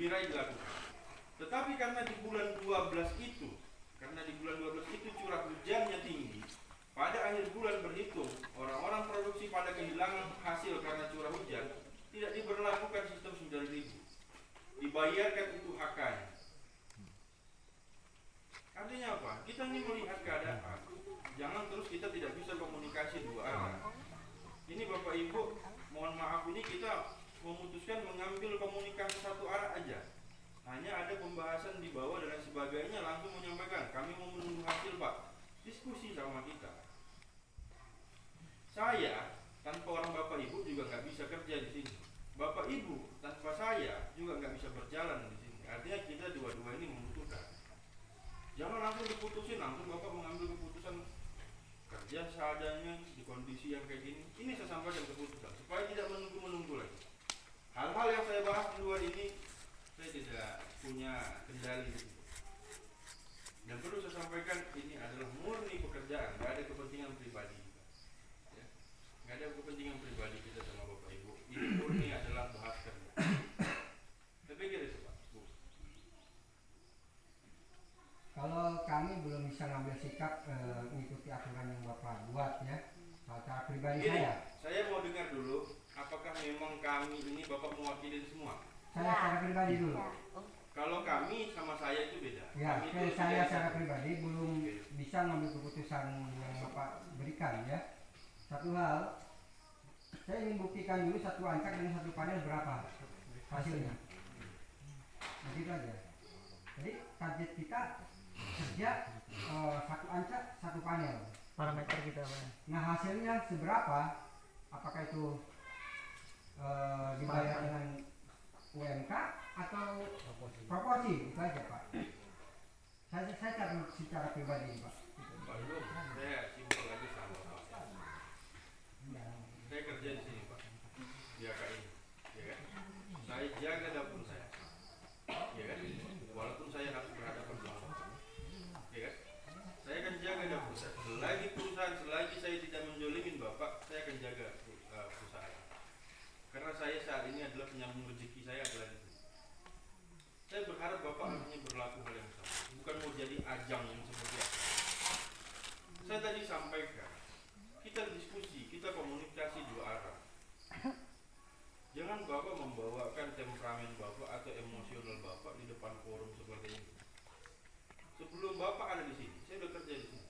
Birai dilakukan. Tetapi karena di bulan 12 itu curah hujannya tinggi, pada akhir bulan berhitung orang-orang produksi pada kehilangan hasil karena curah hujan, tidak diberlakukan sistem 9.000, dibayarkan itu HK-nya. Artinya apa? Kita ini melihat keadaan, jangan terus kita tidak bisa komunikasi dua arah. Ini Bapak Ibu, mohon maaf, ini kita memutuskan mengambil komunikasi satu arah aja. Hanya ada pembahasan di bawah dan lain sebagainya, langsung menyampaikan kami mau menunggu hasil Pak. Diskusi sama kita. Saya tanpa orang Bapak Ibu juga nggak bisa kerja di sini. Bapak Ibu tanpa saya juga nggak bisa berjalan di sini. Artinya kita dua-dua ini membutuhkan. Jangan langsung diputusin, langsung Bapak mengambil keputusan kerja seadanya di kondisi yang kayak gini. Ini saya sampaikan keputusan supaya tidak menunggu-menunggu lagi. Hal-hal yang saya bahas di luar ini saya tidak punya kendali di situ. Dan perlu saya sampaikan, ini adalah murni pekerjaan, nggak ada kepentingan pribadi kita. Ya. Nggak ada kepentingan pribadi kita sama Bapak Ibu. Ini murni adalah bahas kerja. Saya pikir itu Pak. Bu. Kalau kami belum bisa ngambil sikap mengikuti aturan yang Bapak buat ya. Kalau cara pribadi Gini, saya mau dengar dulu, apakah memang kami ini Bapak mewakili semua? secara pribadi dulu. Kalau kami sama saya itu beda. Ya, Kami itu saya beda. secara pribadi belum bisa ngambil keputusan yang Bapak berikan ya. Satu hal, saya ingin buktikan dulu satu ancak dan satu panel berapa hasilnya. Nah, gitu aja. Jadi target kita kerja satu ancak satu panel. Parameter kita Pak. Nah hasilnya seberapa? Apakah itu dibayar dengan UMK atau proporsi? Itu aja Pak. Saya cari secara pribadi Pak. Pak Belum, saya simpel aja sama Pak. Saya kerja di sini Pak, di AKI, ya kan? Saya jaga dapur saya, ya kan? Walaupun saya harus berhadapan sama Bapak, ya kan? Saya akan jaga dapur saya. Selagi saya tidak menjolimin Bapak, saya akan jaga perusahaan. Karena saya saat ini adalah penyambung rezeki saya adalah di sini. Saya berharap Bapak hanya berlaku hal yang sama, bukan mau jadi ajang yang seperti apa. Saya tadi sampaikan, kita diskusi, kita komunikasi dua arah. Jangan Bapak membawakan temperamen Bapak atau emosional Bapak di depan forum seperti ini. Sebelum Bapak ada di sini, saya sudah kerja di sini.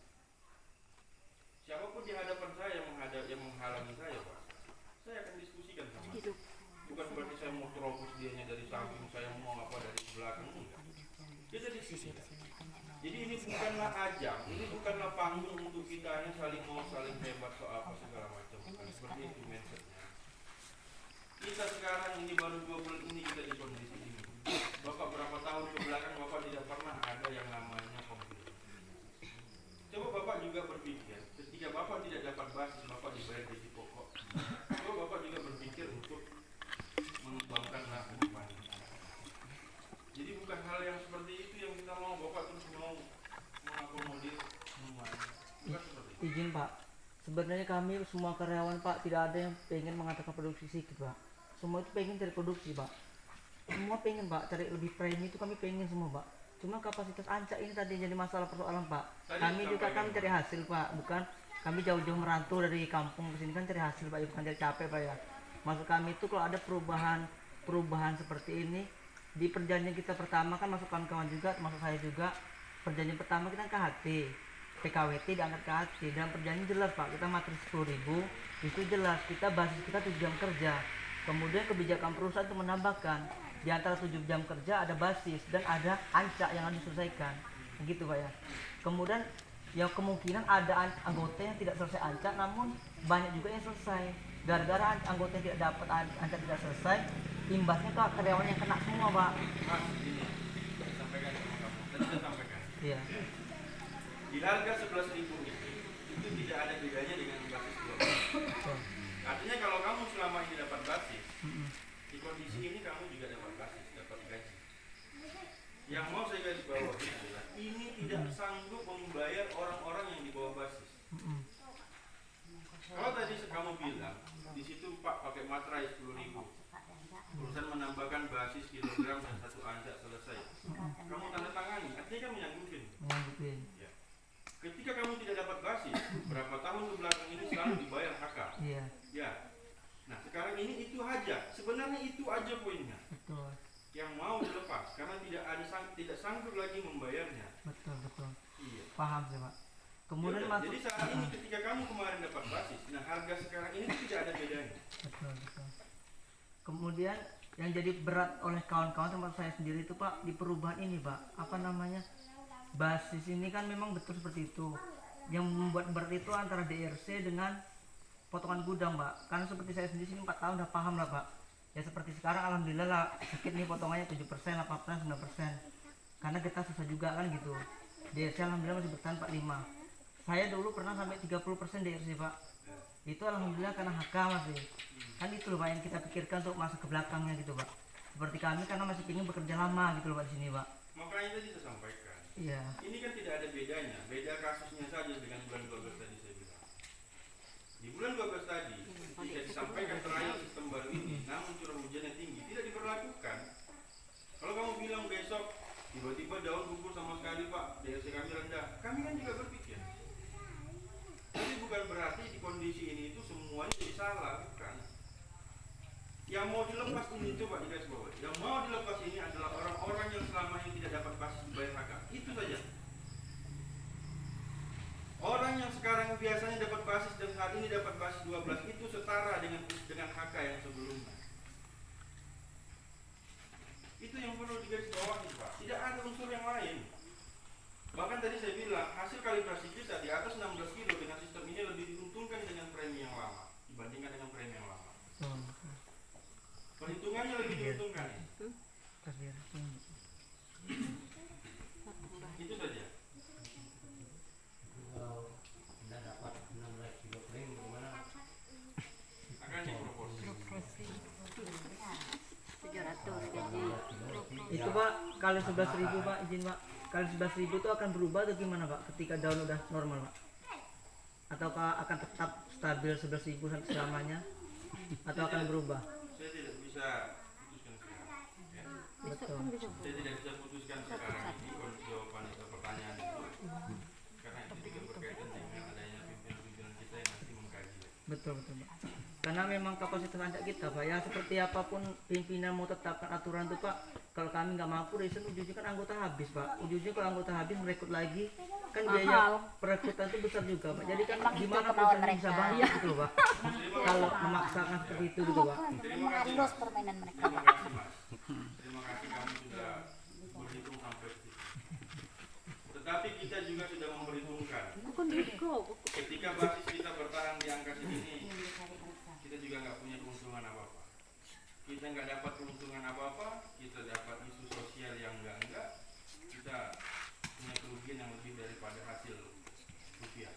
Siapapun di hadapan saya yang menghalangi saya, Pak, saya akan diskusikan sama dia. Bukan berarti saya mau terobos dianya dari samping, saya mau apa dari belakang, enggak. Kita diskusi. Jadi ini bukanlah ajang, ini bukanlah panggung untuk kita hanya saling hebat soal apa segala macam. Bukan seperti itu mindsetnya. Kita sekarang ini baru 2 bulan ini kita di kondisi ini. Bapak berapa tahun ke belakang Bapak tidak pernah ada yang namanya konflik. Coba Bapak juga berpikir, ketika Bapak tidak dapat basis, Bapak dibayar gaji pokok. Coba Bapak juga berpikir untuk mengembangkan kehidupan. Jadi bukan hal yang seperti itu yang kita mau, Bapak terus mau mengakomodir semuanya. Bukan seperti itu. Izin Pak, sebenarnya kami semua karyawan Pak tidak ada yang pengen mengatakan produksi sedikit Pak. Semua itu pengen cari produksi Pak. Semua pengen Pak, cari lebih premi itu kami pengen semua Pak. Cuma kapasitas ancak ini tadi jadi masalah persoalan Pak. Kami juga kan cari hasil Pak, bukan kami jauh-jauh merantau dari kampung ke sini kan cari hasil Pak, bukan cari capek Pak ya. Maksud kami itu kalau ada perubahan seperti ini di perjanjian kita pertama kan masuk kawan-kawan juga, masuk saya juga. Perjanjian pertama kita KHT, PKWT diangkat KHT. Dalam perjanjian jelas Pak, kita materi 10.000 itu jelas kita basis kita 7 jam kerja. Kemudian kebijakan perusahaan itu menambahkan di antara 7 jam kerja ada basis dan ada ancak yang harus diselesaikan, begitu Pak ya. Kemudian ya kemungkinan ada anggota yang tidak selesai ancak, namun banyak juga yang selesai. Gara-gara anggota yang tidak dapat ancak tidak selesai, imbasnya ke karyawan yang kena semua Pak. Mas, ini saya sampaikan sama kamu. Tadi saya sampaikan. Iya. Di harga 11.000 itu tidak ada bedanya dengan basis 12. Artinya kalau kamu selama ini dapat basis, di kondisi ini kamu juga dapat basis, dapat gaji. Yang mau saya garis bawahi adalah ini tidak sanggup membayar orang-orang yang di bawah basis. Kalau tadi kamu bilang di situ Pak pakai materai 10.000, perusahaan menambahkan basis kilogram dan 1 an Sebenarnya itu aja poinnya. Betul. Yang mau dilepas karena tidak sanggup lagi membayarnya. Betul. Iya. Paham sih Pak. Kemudian Yaudah, masuk. jadi saat ini ketika kamu kemarin dapat basis, nah harga sekarang ini tidak ada bedanya. Betul. Kemudian yang jadi berat oleh kawan-kawan tempat saya sendiri itu Pak, di perubahan ini Pak, apa namanya, basis ini kan memang betul seperti itu. Yang membuat berat itu antara DRC dengan potongan gudang Pak. Karena seperti saya sendiri sini 4 tahun udah paham lah Pak. Ya seperti sekarang alhamdulillah lah, sedikit nih potongannya 7%, 8%, 9%. Karena kita susah juga kan gitu. DRC alhamdulillah masih bertahan 45. Saya dulu pernah sampai 30% DRC Pak. Itu alhamdulillah karena HK masih. Kan itu loh Pak yang kita pikirkan untuk masa ke belakangnya gitu Pak. Seperti kami karena masih ingin bekerja lama gitu loh Pak di sini Pak. Makanya tadi saya sampaikan. Iya. Ini kan tidak ada bedanya, beda kasusnya saja dengan bulan 12 tadi saya bilang. Di bulan 12 tadi, ketika disampaikan trial sistem baru ini, namun curah hujan yang tinggi tidak diberlakukan. Kalau kamu bilang besok tiba-tiba daun gugur sama sekali Pak, DRC kami rendah, kami kan juga berpikir. Tapi bukan berarti di kondisi ini itu semuanya jadi salah, bukan. Yang mau dilepas ini coba digaris bawah. Yang mau dilepas ini adalah orang-orang yang selama ini tidak dapat basis dibayar HK. Itu saja. Orang yang sekarang biasanya dapat basis dan saat ini dapat basis 12 itu setara dengan HK yang sebelumnya. Itu yang perlu digaris bawahi Pak. Tidak ada unsur yang lain. Bahkan tadi saya bilang hasil kalibrasi kita di atas 16 kilo dengan sistem ini lebih diuntungkan dengan premi yang lama dibandingkan dengan premi yang lama. Perhitungannya lebih diuntungkan. Itu saja. Kalau tidak dapat 16 kilo kering gimana? Akan diproporsi. 700 gaji. Itu Pak kali 11.000 Pak, izin Pak. Kali 11.000 itu akan berubah atau gimana Pak ketika daun udah normal Pak? Ataukah akan tetap stabil 11.000 sampai selamanya? Atau akan berubah? Saya tidak bisa putuskan sekarang. Ya. Betul. Saya tidak bisa putuskan sekarang ini kondisi jawaban itu pertanyaan itu. Karena itu juga berkaitan dengan adanya pimpinan-pimpinan kita yang nanti mengkaji. Betul Pak. Karena memang kapasitas ancak kita Pak ya, seperti apapun pimpinan mau tetapkan aturan itu Pak, kalau kami nggak mampu reason ujungnya kan anggota habis Pak. Ujungnya kalau anggota habis merekrut lagi kan biaya perekrutan itu besar juga Pak. Jadi kan gimana perusahaan bisa banyak gitu loh Pak. Kalau memaksakan seperti itu gitu Pak. Menghalus permainan mereka. Terima kasih Mas. Terima kasih kamu sudah berhitung sampai situ. Tetapi kita juga sudah memperhitungkan. Ketika basis kita bertahan di angka segini, kita juga nggak punya keuntungan apa-apa. Kita nggak dapat keuntungan apa-apa, kita dapat isu sosial yang enggak, kita punya kerugian yang lebih daripada hasil rupiah.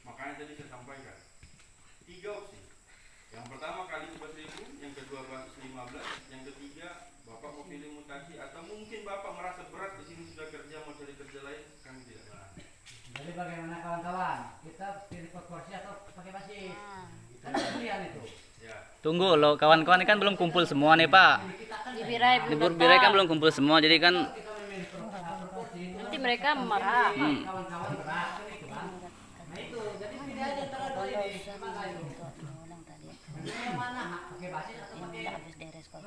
Makanya tadi saya sampaikan 3 opsi. Yang pertama kali 11.000, yang kedua basis 15, yang ketiga Bapak mau pilih mutasi atau mungkin Bapak merasa berat di sini sudah kerja mau cari kerja lain, kami tidak melarang. Jadi bagaimana kawan-kawan? Kita pilih proporsi atau pakai basis? Kan pilihan itu. Ya. Tunggu loh, kawan-kawan ini kan belum kumpul semua nih Pak. Di Birai Di Birai kan belum kumpul semua, jadi kan Kita memilih proporsi. nanti mereka marah. Kawan-kawan berat kan itu kan. Nah itu, jadi pilih aja antara dua ini. Mana itu? Yang mana? Pakai basis atau pakai Tidak habis deres kok.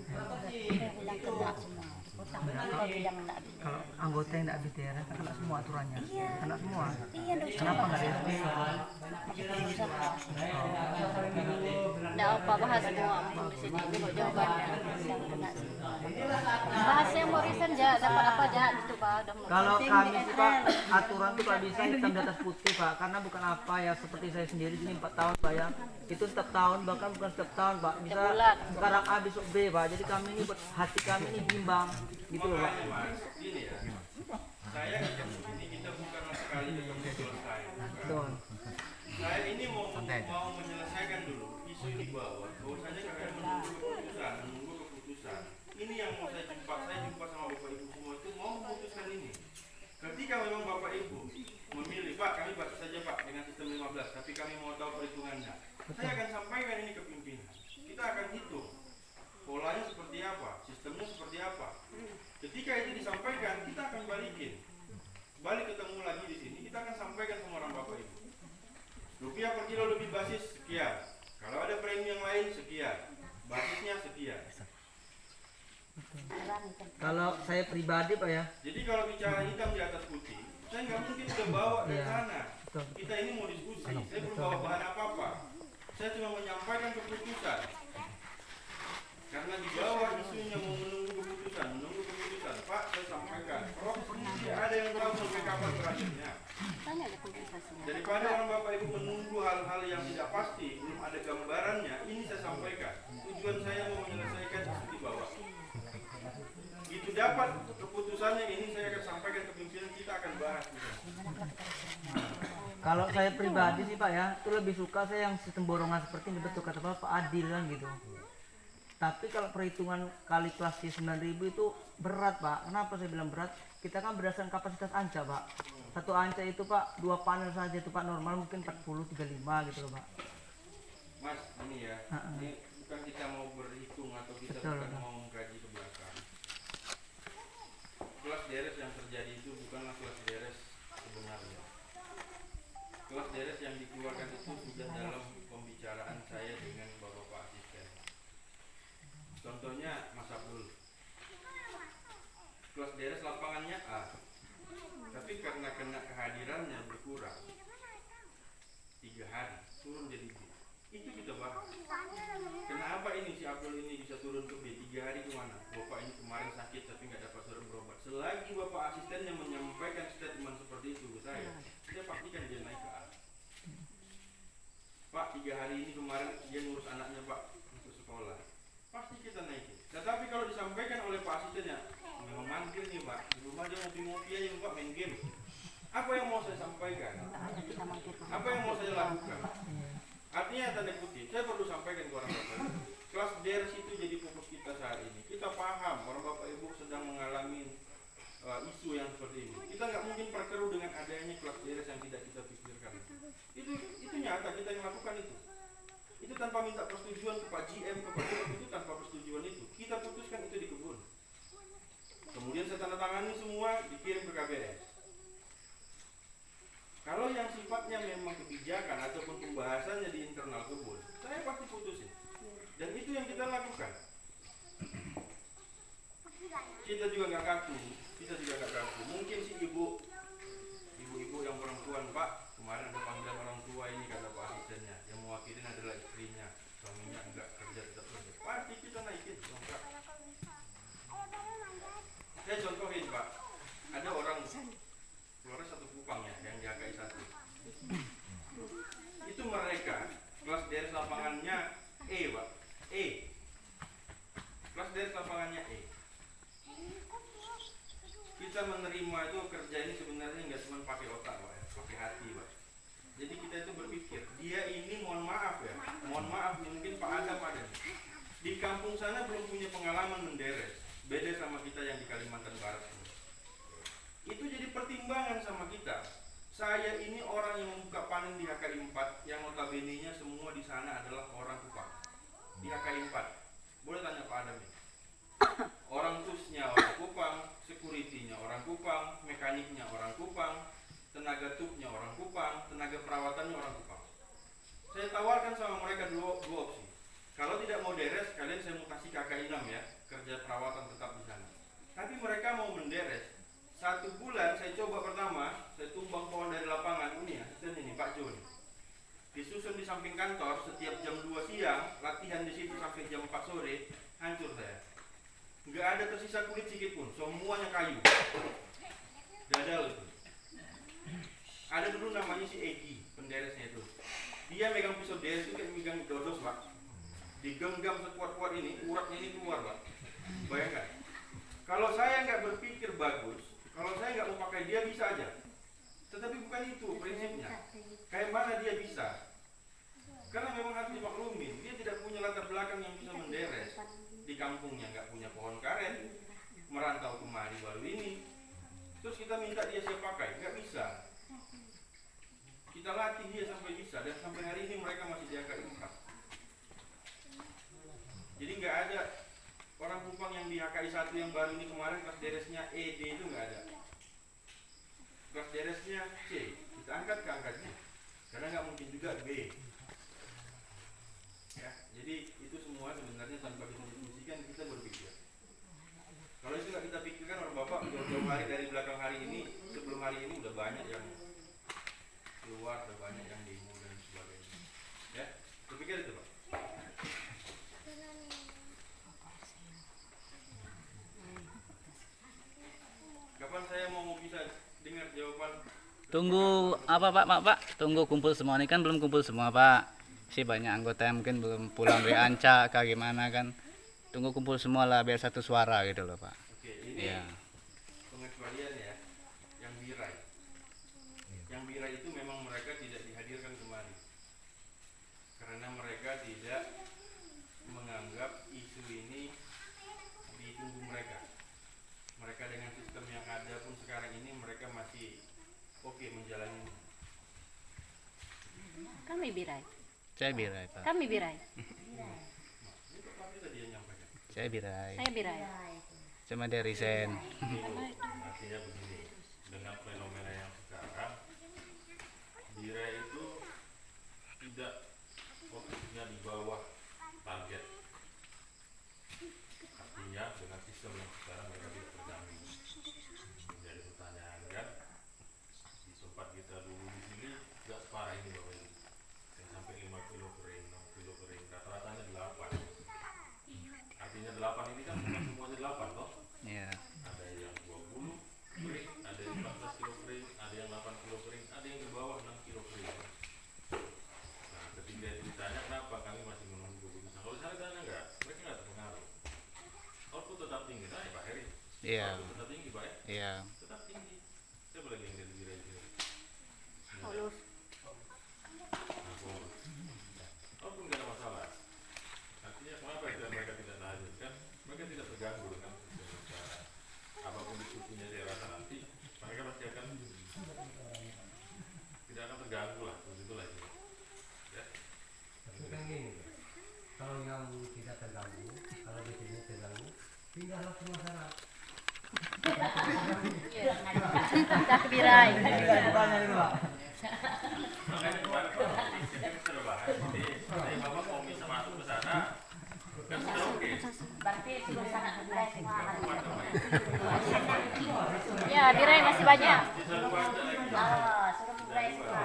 proporsi? Bilang kena semua. Kalau bilang tidak habis Kalau deres. anggota yang tidak BTR kan kena semua aturannya. Kena semua. Iya dong. Kenapa nggak ada? Nggak apa bahas semua di sini dulu jawabannya. Bilang kena semua. Bahas yang mau reason ya dapat apa aja gitu Pak. Kalau kami sih Pak, aturan tuh kalau bisa hitam di atas putih Pak, karena bukan apa ya seperti saya sendiri sini 4 tahun Pak ya, itu setiap tahun bahkan bukan setiap tahun Pak, bisa bulan. sekarang A besok B Pak, jadi kami ini hati kami ini bimbang gitu loh Pak. Makanya Mas, gini ya. Saya ketemu sini kita bukan sekali ketemu selesai. Betul. Saya ini mau menyelesaikan dulu isu di bawah. Bahwasanya kalian menunggu keputusan. Ini yang mau saya jumpa sama Bapak Ibu semua itu mau memutuskan ini. Ketika memang Bapak Ibu memilih, Pak kami batas saja Pak dengan sistem 15, tapi kami mau tahu perhitungannya. Saya akan sampaikan ini ke pimpinan. Kita akan hitung polanya seperti apa, sistemnya seperti apa. Ketika itu disampaikan, kita akan balik ketemu lagi di sini, kita akan sampaikan sama orang Bapak Ibu. Rupiah per kilo lebih basis sekian. Kalau ada premi yang lain sekian. basisnya sekian. Kalau saya pribadi Pak ya, Jadi kalau bicara hitam di atas putih, saya nggak mungkin udah bawa dari Iya. sana. betul. Kita ini mau diskusi, saya belum bawa bahan apa-apa. Saya cuma menyampaikan keputusan. Karena di bawah isunya mau menunggu keputusan. Pak, saya sampaikan, proses ini tidak ada yang tahu sampai kapan berakhirnya. Tanya ada kompensasinya. Daripada orang Bapak Ibu menunggu hal-hal yang tidak pasti, belum ada gambarannya, ini saya sampaikan. Tujuan saya mau menyelesaikan isu di bawah. Itu dapat keputusannya, ini saya akan sampaikan ke pimpinan, kita akan bahas. Kalau saya pribadi sih Pak ya, itu lebih suka saya yang sistem borongan seperti ini, betul kata Bapak, adil kan gitu. Tapi kalau perhitungan kali kelas 9.000 itu berat Pak. Kenapa saya bilang berat? Kita kan berdasarkan kapasitas anca Pak. Satu anca itu Pak, 2 panel saja itu Pak, normal mungkin 40, 35 gitu loh Pak. Mas, ini ya, ini bukan kita mau berhitung atau kita Betul, bukan Pak. mau mengkaji ke belakang. Kelas deres yang terjadi itu bukanlah kelas deres sebenarnya. Kelas deres yang dikeluarkan itu sudah dalam pembicaraan saya dengan bapak asisten. Contohnya Mas Abdul. Kelas deres lapangannya A. Tapi karena kena kehadirannya berkurang 3 hari, turun jadi B. Itu kita bahas. Kenapa ini si Abdul ini bisa turun ke B 3 hari kemana? Bapak ini kemarin sakit tapi nggak dapat surat berobat. Selagi bapak asistennya menyampaikan statement seperti itu ke saya pastikan dia naik ke A. Pak, 3 hari ini kemarin dia ngurus anaknya Pak untuk sekolah. Pasti kita naikin. Tetapi kalau disampaikan oleh Pak asistennya, memang mangkir nih Pak, di rumah dia ngopi-ngopi aja Pak, main game. Apa yang mau saya sampaikan? Apa yang mau saya lakukan? Artinya tanda kutip, saya perlu sampaikan ke orang Bapak Ibu. Kelas deres itu jadi fokus kita saat ini. Kita paham orang Bapak Ibu sedang mengalami isu yang seperti ini. Kita nggak mungkin perkeruh dengan adanya kelas deres yang tidak kita pikirkan. Itu nyata, kita yang lakukan itu. Itu tanpa minta persetujuan ke Pak GM, ke Pak GM, itu tanpa persetujuan itu. Kita putuskan itu di kebun. Kemudian saya tanda tangani semua, dikirim ke KBS. Kalau yang sifatnya memang kebijakan ataupun pembahasannya di internal kebun, saya pasti putusin. Dan itu yang kita lakukan. Kita juga nggak kaku. Mungkin si ibu-ibu yang perempuan Pak, kemarin ada panggilan orang tua ini kata Pak asistennya, yang mewakili adalah istrinya, suaminya enggak kerja tetap kerja. Pasti kita naikin dongkrak. Saya contohin Pak, ada orang Flores satu Kupang ya, yang di HKI 1. Itu mereka kelas deres lapangannya E Pak, E. Kelas deres lapangannya E. Kita menerima itu kerja ini sebenarnya nggak cuma pakai otak Pak ya, pakai hati Pak. Jadi kita itu berpikir, dia ini mohon maaf mungkin Pak Adam ada. Di kampung sana belum punya pengalaman menderes, beda sama kita yang di Kalimantan Barat. Itu jadi pertimbangan sama kita. Saya ini orang yang membuka panen di HKI 4, yang notabene-nya semua di sana adalah orang Kupang. Di HKI 4. Boleh tanya Pak Adam ya? Orang tusnya orang Kupang, security-nya orang Kupang, mekaniknya orang Kupang, tenaga tubnya orang Kupang, tenaga perawatannya orang Kupang. Saya tawarkan sama mereka dua opsi. Kalau tidak mau deres, kalian saya mutasi ke HKI 6 ya, kerja perawatan tetap di sana. Tapi mereka mau menderes. 1 bulan saya coba pertama, saya tumbang pohon dari lapangan ini ya, dan ini Pak Jo nih. Disusun di samping kantor, setiap jam 2 siang, latihan di situ sampai jam 4 sore, hancur saya. Nggak ada tersisa kulit sedikit pun, semuanya kayu. Dadal itu. Ada dulu namanya si Egi, penderesnya itu. Dia megang pisau deres itu kayak megang dodos Pak. Digenggam sekuat-kuat ini, uratnya ini keluar Pak. Bayangkan. Kalau saya nggak berpikir bagus, kalau saya nggak mau pakai dia bisa aja. Tetapi bukan itu prinsipnya. Kayak mana dia bisa? Karena memang harus dimaklumin, dia tidak punya latar belakang yang bisa menderes. Di kampungnya nggak punya pohon karet, merantau kemari baru ini. Terus kita minta dia siap pakai, nggak bisa. Kita latih dia sampai bisa, dan sampai hari ini mereka masih di HKI 4. Jadi nggak ada orang Kupang yang di HKI 1 yang baru ini kemarin kelas deresnya E, D itu nggak ada. Kelas deresnya C, kita angkat ke angka C. Karena nggak mungkin juga B. Ya, jadi itu semua sebenarnya mulai dari belakang hari ini, sebelum hari ini udah banyak yang keluar, udah banyak yang demo dan sebagainya. Ya, berpikir itu Pak. Kapan saya mau bisa dengar jawaban? Tunggu apa Pak? Tunggu kumpul semua ini kan belum kumpul semua Pak. Si banyak anggota yang mungkin belum pulang dari Ancak kayak gimana kan. Tunggu kumpul semua lah biar satu suara gitu loh Pak. Oke, ini Iya. pengecualian ya, yang birai. Yang birai itu memang mereka tidak dihadirkan kemari karena mereka tidak menganggap isu ini ditunggu mereka. Mereka dengan sistem yang ada pun sekarang ini mereka masih oke menjalani. Kami birai. Saya birai Pak. Kami birai. Itu Pak tadi yang nyampaikan. Saya birai. Saya birai. Cuma dia resign. Artinya begini, dengan fenomena yang sekarang, birai itu tidak fokusnya di bawah target. Artinya dengan sistem yang sekarang mereka tidak terganggu. Menjadi pertanyaan kan, di tempat kita dulu di sini tidak separah ini Bapak Ibu. Yang sampai 5 kilo kering, 6 kilo kering, rata-ratanya 8. Artinya 8 ini kan bukan semuanya 8 toh. Iya. Ada yang 20 kering, ada yang 14 kilo kering, ada yang 8 kilo kering, ada yang di bawah 6 kilo kering. Nah, ketika itu ditanya kenapa kami masih menunggu keputusan. Kalau misalnya ditanya enggak, mereka enggak terpengaruh. Output tetap tinggi, nah ya Pak Heri. Iya. Output tetap tinggi Pak ya, Iya. tetap tinggi. Saya boleh yang dari birai sini. Halus. Nah, bonus. Output enggak ada masalah. Artinya kenapa itu mereka tidak dihadirkan? Mereka tidak terganggu dengan sistem yang sekarang. Apapun diskusinya saya rasa nanti mereka pasti akan tidak akan terganggu lah, begitulah itu. Ya. Tapi kan gini, kalau yang tidak terganggu, kalau di sini terganggu, pindahlah ke masyarakat. Kita birai. Tanya dulu Pak. Makanya kemarin Pak, kita sudah bahas ini, tapi Bapak mau bisa masuk ke sana, kan sudah oke. Berarti sudah sangat beres semua. Ya, birai masih banyak. Sisa dua aja lagi. Oh, sudah beres semua.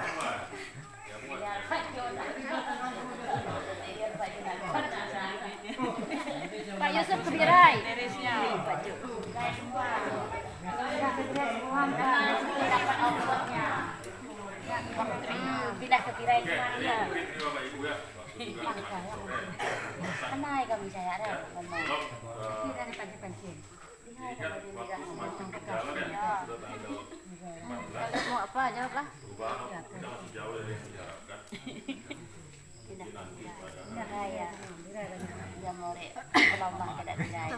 Ya muat. Biar Pak Jonan. Biar Pak Jonan. Pak Yusuf ke birai. Beres semua. Sudah beres semua. Sudah dapat outputnya. Pindah ke birai Oke, semua. jadi mungkin ini Bapak Ibu ya, waktu juga semakin sore. Kenai kami saya ada. Belum, Kita di pensiun. ini kan waktu semakin berjalan ya, sudah tanggal 14. Kalau mau apa, jawablah. Perubahan kita masih jauh dari yang diharapkan. Mungkin nanti pada Kaya. Dia mau kalau mah tidak birai.